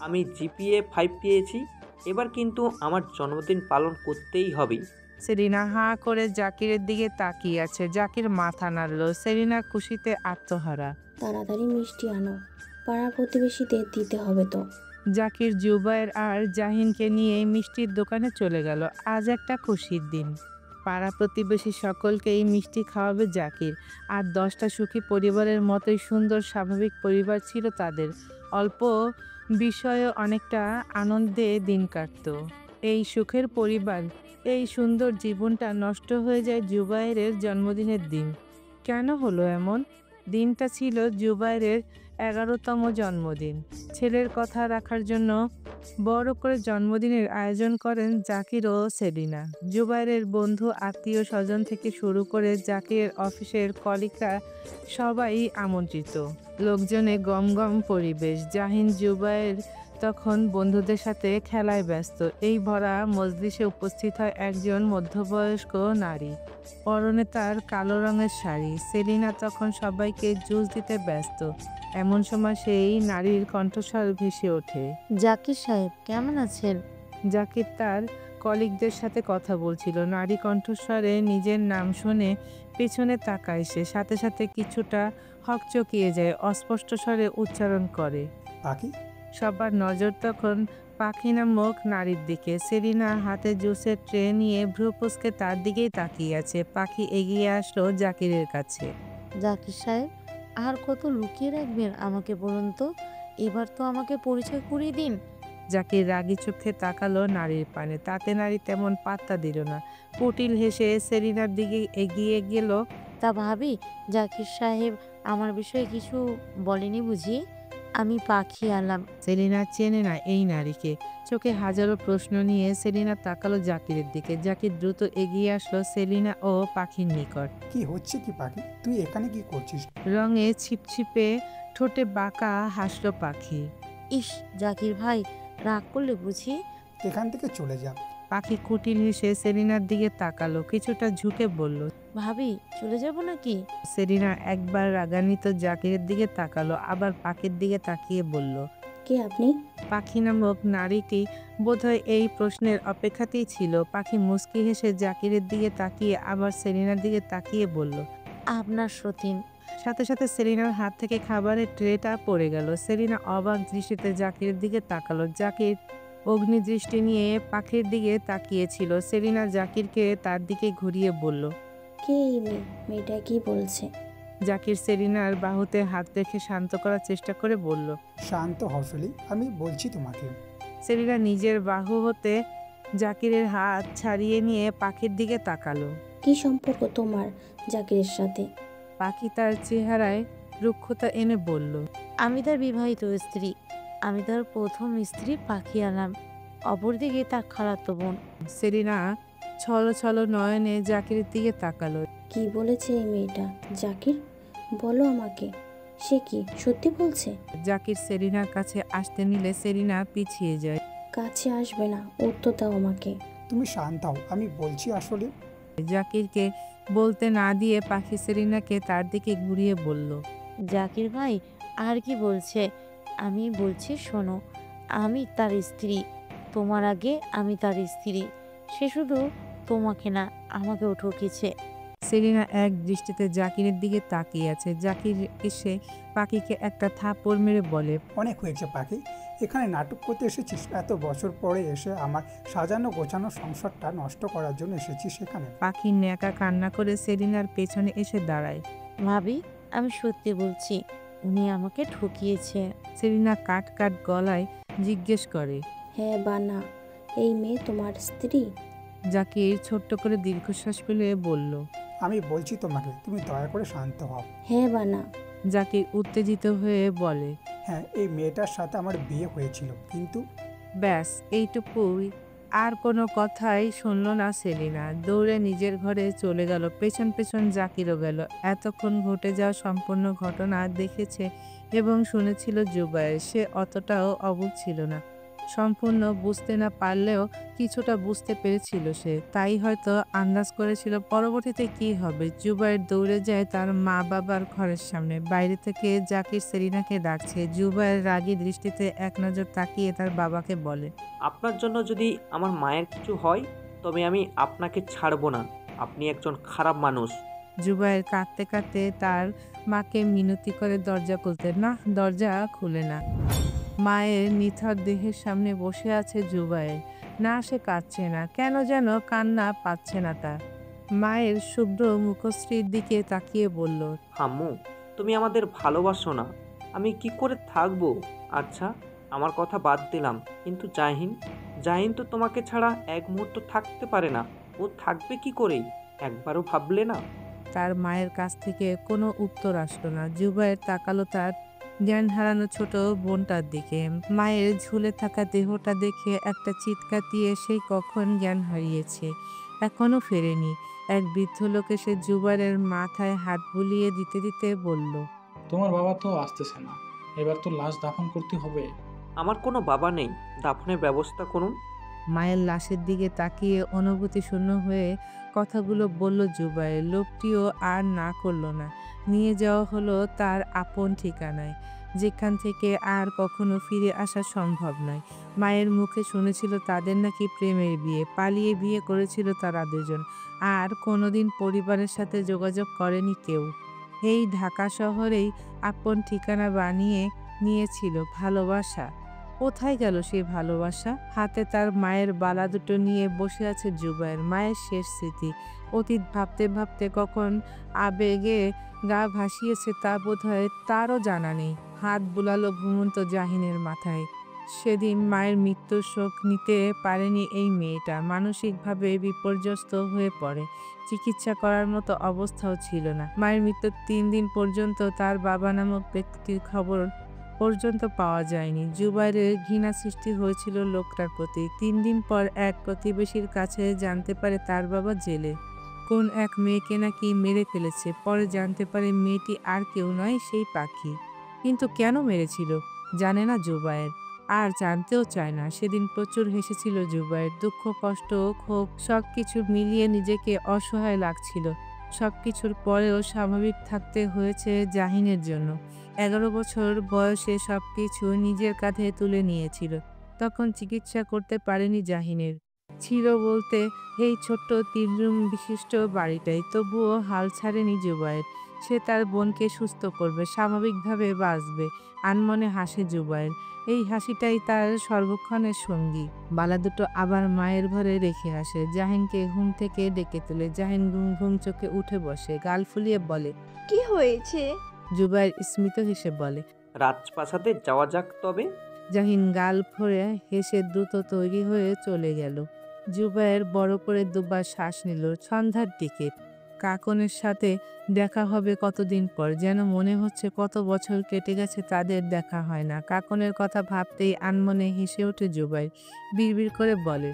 আমি জিপিএ 5 পেয়েছি, এবার কিন্তু আমার জন্মদিন পালন করতেই হবে। সেলিনা হাঁ করে জাকিরের দিকে তাকিয়ে আছে। জাকির মাথা নাড়ল। সেলিনা খুশিতে আত্মহারা। তাড়াতাড়ি মিষ্টি আনো, পাড়া প্রতিবেশীদের দিতে হবে তো। জাকির জুবাইর আর জাহিনকে নিয়ে মিষ্টির দোকানে চলে গেল। আজ একটা খুশির দিন। পাড়া প্রতিবেশী সকলকেই মিষ্টি খাওয়াবে জাকির। আর 10টা সুখী পরিবারের মতোই সুন্দর স্বাভাবিক পরিবার ছিল তাদের। অল্প বিষয়ে অনেকটা আনন্দে দিন কাটত। এই সুখের পরিবার, এই সুন্দর জীবনটা নষ্ট হয়ে যায় জুবাইরের জন্মদিনের দিন। কেন হলো এমন? দিনটা ছিল জুবাইরের 11তম জন্মদিন। ছেলের কথা রাখার জন্য বড় করে জন্মদিনের আয়োজন করেন জাকির ও সেলিনা। জুবাইরের বন্ধু, আত্মীয় স্বজন থেকে শুরু করে জাকিরের অফিসের কলিগরা সবাই আমন্ত্রিত। লোকজনে গমগম পরিবেশ। জাহিন জুবাইর তখন বন্ধুদের সাথে খেলায় ব্যস্ত। এই ভরা মজলিসে উপস্থিত হয় একজন মধ্যবয়স্ক নারী। পরনে তার কালো রঙের শাড়ি। সেলিনা তখন সবাইকে জুস দিতে ব্যস্ত। এমন সময় সেই নারীর কণ্ঠস্বর ভেসে ওঠে, জাকির সাহেব কেমন আছেন? জাকির তার কলিগদের সাথে কথা বলছিল। নারী কণ্ঠস্বরে নিজের নাম শুনে পেছনে তাকায় সে। সাথে সাথে কিছুটা হকচকিয়ে যায়। অস্পষ্ট স্বরে উচ্চারণ করে, পাখি। সবার নজর তখন পাখি নামক নারীর দিকে। সেলিনা হাতে জুসের ট্রে নিয়ে ভ্রু কুঁচকে তার দিকেই তাকিয়ে আছে। পাখি এগিয়ে আসলো জাকিরের কাছে। জাকির সাহেব, আর কত লুকিয়ে রাখবেন আমাকে বলুন তো? এবার তো আমাকে পরিচয় করিয়ে দিন। জাকির রাগী চোখে তাকালো নারীর পানে, তাতে নারী তেমন পাত্তা দিল না। কুটিল হেসে সেলিনার দিকে এগিয়ে গেল। তা ভাবি, জাকির সাহেব আমার বিষয়ে কিছু বলেনি বুঝি? আমি পাখি আলাম। সেলিনা চেনে না এই নারীকে। চোখে হাজারো প্রশ্ন নিয়ে সেলিনা তাকালো জাকিরের দিকে। জাকির দ্রুত এগিয়ে আসলো সেলিনা ও পাখির নিকট। কি হচ্ছে কি পাখি, তুই এখানে কি করছিস? রঙে ছিপছিপে, ঠোঁটে বাঁকা হাসলো পাখি। ইস, জাকির ভাই রাগ করলে বুঝি? এখান থেকে চলে যা। পাখি কুটিল হেসে সেলিনার দিকে তাকালো, কিছুটা ঝুঁকে বলল, ভাবি চলে যাব নাকি? সেলিনা একবার রাগান্বিত জাকিরের দিকে তাকালো, আবার পাখির দিকে তাকিয়ে বলল, কে আপনি? পাখি নামক নারীটি বোধহয় এই প্রশ্নের অপেক্ষাতেই ছিল। পাখি মুচকি হেসে জাকিরের দিকে তাকিয়ে আবার সেলিনার দিকে তাকিয়ে বলল, আপনার সতীন। সাথে সাথে সেলিনার হাত থেকে খাবারের ট্রেটা পড়ে গেল। সেলিনা অবাক দৃষ্টিতে জাকিরের দিকে তাকালো। জাকির অগ্নি দৃষ্টি নিয়ে পাখির দিকে তাকিয়েছিল। সেলিনা জাকিরকে তার দিকে ঘুরিয়ে বলল, কে এই মেয়ে? মেয়েটা কি বলছে? জাকির সেলিনার বাহুতে হাত রেখে শান্ত করার চেষ্টা করে বলল, শান্ত হসলি, আমি বলছি তোমাকে। সেলিনা নিজের বাহু হতে জাকিরের হাত ছাড়িয়ে নিয়ে পাখির দিকে তাকালো। কি সম্পর্ক তোমার জাকিরের সাথে? পাখি তার চেহারায় রুক্ষতা এনে বলল, আমি তার বিবাহিত স্ত্রী। আমি তার প্রথম স্ত্রী পাখি আলাম, অপরদিকে তার খালাতো বোন। সেলিনা ছল ছল নয়নে জাকিরের দিকে তাকালো। কি বলেছে এই মেয়েটা? জাকির, বলো আমাকে, সে কি সত্যি বলছে? জাকির সেলিনার কাছে আসতে নিলে সেলিনা পিছিয়ে যায়। কাছে আসবে না, উত্তর দাও আমাকে। তুমি শান্ত হও, আমি বলছি আসলে। জাকিরকে বলতে না দিয়ে পাখি সেলিনাকে তার দিকে ঘুরিয়ে বলল, জাকির ভাই আর কি বলছে? আমি বলছি শোনো, আমি তার স্ত্রী। তোমার আগে আমি তার স্ত্রী। সে শুধু তোমাকে না, আমাকেও ঠকিয়েছে। সেলিনা এক দৃষ্টিতে জাকিরের দিকে তাকিয়ে আছে। জাকির এসে পাখিকে একটা থাপ্পড় মেরে বলে, অনেক হয়েছে পাখি, এখানে নাটক করতে এসেছিস? এত বছর পরে এসে আমার সাজানো গোছানো সংসারটা নষ্ট করার জন্য এসেছিস এখানে? পাখি ন্যাকা কান্না করে সেলিনার পেছনে এসে দাঁড়ায়। ভাবি, আমি সত্যি বলছি, উনি আমাকে ঠকিয়েছে। সেলিনা কাট কাট গলায় জিজ্ঞেস করে, হ্যাঁ বা না, এই মেয়ে তোমার স্ত্রী? জাকির ছোট্ট করে দীর্ঘশ্বাস ফেলে বলল, আমি বলছি তোমাকে, তুমি দয়া করে শান্ত হও। হ্যাঁ বা না? জাকির উত্তেজিত হয়ে বলে, হ্যাঁ, এই মেয়েটার সাথে আমার বিয়ে হয়েছিল, কিন্তু। ব্যাস এইটুকুই। আর কোনো কথাই শুনল না সেলিনা। দৌড়ে নিজের ঘরে চলে গেল। পেছন পেছন জাকিরও গেল। এতক্ষণ ঘটে যাওয়া সম্পূর্ণ ঘটনা দেখেছে এবং শুনেছিল জুবায়ের। সে অতটাও অবুঝ ছিল না। সম্পূর্ণ বুঝতে না পারলেও কিছুটা বুঝতে পেরেছিল সে। তাই হয়তো আন্দাজ করেছিল পরবর্তীতে কি হবে। জুবায়ের দৌড়ে যায় তার মা বাবার ঘরের সামনে। বাইরে থেকে জাকির সেলিনাকে ডাকছে। জুবায়ের রাগী দৃষ্টিতে এক নজর তাকিয়ে তার বাবাকে বলে, আপনার জন্য যদি আমার মায়ের কিছু হয় তবে আমি আপনাকে ছাড়বো না। আপনি একজন খারাপ মানুষ। জুবায়ের কাঁদতে কাঁদতে তার মাকে মিনতি করে দরজা খুলতে, না, দরজা খুলে না। মায়ের নিথর দেহের সামনে বসে আছে জুবায়ের। না, সে কাঁদছে না, কেন যেন কান্না পাচ্ছে না তার। মায়ের শুভ্র মুখশ্রীর দিকে তাকিয়ে বলল, আম্মু, তুমি আমাদের ভালোবাসো না, আমি কি করে থাকবো? আচ্ছা, আমার কথা বাদ দিলাম, কিন্তু জাহিন তো তোমাকে ছাড়া এক মুহূর্ত থাকতে পারে না। ও থাকবে কি করে? একবারও ভাবলে না? তার মায়ের কাছ থেকে কোনো উত্তর আসলো না। জুবায়ের তাকালো তার জ্ঞান হারানো ছোট বোনটার দিকে। মায়ের ঝুলে থাকা দেহটা দেখে একটা চিৎকার দিয়ে সেই কখন জ্ঞান হারিয়েছে, এখনো ফেরেনি। এক বৃদ্ধ লোক এসে জুবায়ের মাথায় হাত বুলিয়ে দিতে দিতে বলল, তোমার বাবা তো আসতেছে না, এবার তো লাশ দাফন করতে হবে। আমার কোনো বাবা নেই, দাফনের ব্যবস্থা করুন। মায়ের লাশের দিকে তাকিয়ে অনুভূতি শূন্য হয়ে কথাগুলো বলল জুবায়ের। লোকটিও আর না করলো না। নিয়ে যাওয়া হলো তার আপন ঠিকানায়, যেখান থেকে আর কখনো ফিরে আসা সম্ভব নয়। মায়ের মুখে শুনেছিল তাদের নাকি প্রেমের বিয়ে, পালিয়ে বিয়ে করেছিল তারা দুজন, আর কোনোদিন পরিবারের সাথে যোগাযোগ করেনি কেউ। এই ঢাকা শহরেই আপন ঠিকানা বানিয়ে নিয়েছিল ভালোবাসা। কোথায় গেল সেই ভালোবাসা? হাতে তার মায়ের বালা দুটো নিয়ে বসে আছে জুবায়ের। মায়ের শেষ স্মৃতি, অতীত ভাবতে ভাবতে কখন আবেগে গা ভাসিয়েছে তা বোধহয় তারও জানা নেই। হাত বুলালো ঘুমন্ত জাহিনের মাথায়। সেদিন মায়ের মৃত্যুর শোক নিতে পারেনি এই মেয়েটা, মানসিকভাবে বিপর্যস্ত হয়ে পড়ে। চিকিৎসা করার মতো অবস্থাও ছিল না। মায়ের মৃত্যুর 3 দিন পর্যন্ত তার বাবা নামক ব্যক্তির খবর পর্যন্ত পাওয়া যায়নি। জুবাইরের ঘৃণা সৃষ্টি হয়েছিল লোকটার প্রতি। 3 দিন পর এক প্রতিবেশীর কাছে জানতে পারে তার বাবা জেলে। কোন এক মেয়েকে নাকি মেরে ফেলেছে। পরে জানতে পারে মেয়েটি আর কেউ নয়, সেই পাখি। কিন্তু কেন মেরেছিল জানে না জুবায়ের, আর জানতেও চায় না। সেদিন প্রচুর হেসেছিল জুবায়ের। দুঃখ, কষ্ট, ক্ষোভ সবকিছু মিলিয়ে নিজেকে অসহায় লাগছিল। সবকিছুর পরেও স্বাভাবিক থাকতে হয়েছে জাহিনের জন্য। 11 বছর বয়সে সবকিছু নিজের কাঁধে তুলে নিয়েছিল। তখন চিকিৎসা করতে পারেনি জাহিনের। ছিল বলতে এই ছোট্ট 3 রুম বিশিষ্ট বাড়িটাই। তবুও হাল ছাড়েনি জুবায়ের। সে তার বোনকে সুস্থ করবে, স্বাভাবিকভাবে বাঁচবে। আনমনে হাসে জুবায়ের। এই হাসিটাই তার সর্বক্ষণের সঙ্গী। বালা দুটো আবার মায়ের ঘরে রেখে আসে। জাহিনকে ঘুম থেকে ডেকে তোলে। জাহিন ঘুম ঘুম চোখে উঠে বসে, গাল ফুলিয়ে বলে, কি হয়েছে? জুবায়ের স্মিত হেসে বলে, রাজপ্রাসাদে যাওয়া যাক তবে। জাহিন গাল ফোড়ে হেসে দ্রুত তৈরি হয়ে চলে গেল। জুবায়ের বড় করে দুবার শ্বাস নিল। সন্ধ্যার দিকে কাকনের সাথে দেখা হবে কতদিন পর। যেন মনে হচ্ছে কত বছর কেটে গেছে তাদের দেখা হয় না। কাকনের কথা ভাবতেই আনমনে হেসে ওঠে জুবায়ের। বিড়বিড় করে বলে,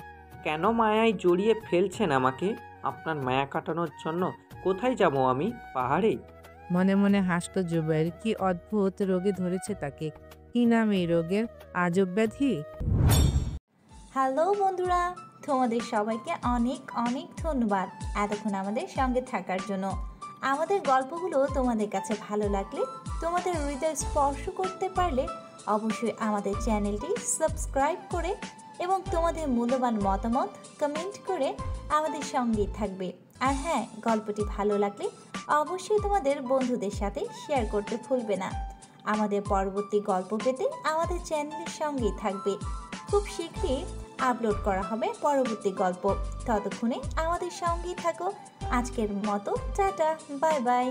কেন মায়ায় জড়িয়ে ফেলছেন আমাকে? আপনার মায়া কাটানোর জন্য কোথায় যাব আমি? পাহাড়ে? মনে মনে হাসত জুবায়ের। কি অদ্ভুত রোগে ধরেছে তাকে। কি নাম এই রোগের? আজব ব্যাধি। হ্যালো বন্ধুরা, তোমাদের সবাইকে অনেক অনেক ধন্যবাদ এতক্ষণ আমাদের সঙ্গে থাকার জন্য। আমাদের গল্পগুলো তোমাদের কাছে ভালো লাগলে, তোমাদের হৃদয় স্পর্শ করতে পারলে অবশ্যই আমাদের চ্যানেলটি সাবস্ক্রাইব করে এবং তোমাদের মূল্যবান মতামত কমেন্ট করে আমাদের সঙ্গেই থাকবে। আর হ্যাঁ, গল্পটি ভালো লাগলে অবশ্যই তোমাদের বন্ধুদের সাথে শেয়ার করতে ভুলবে না। আমাদের পরবর্তী গল্প পেতে আমাদের চ্যানেলের সঙ্গেই থাকবে। খুব শীঘ্রই আপলোড করা হবে পরবর্তী গল্প। ততক্ষণে আমাদের সঙ্গেই থাকো। আজকের মতো টাটা, বাই বাই।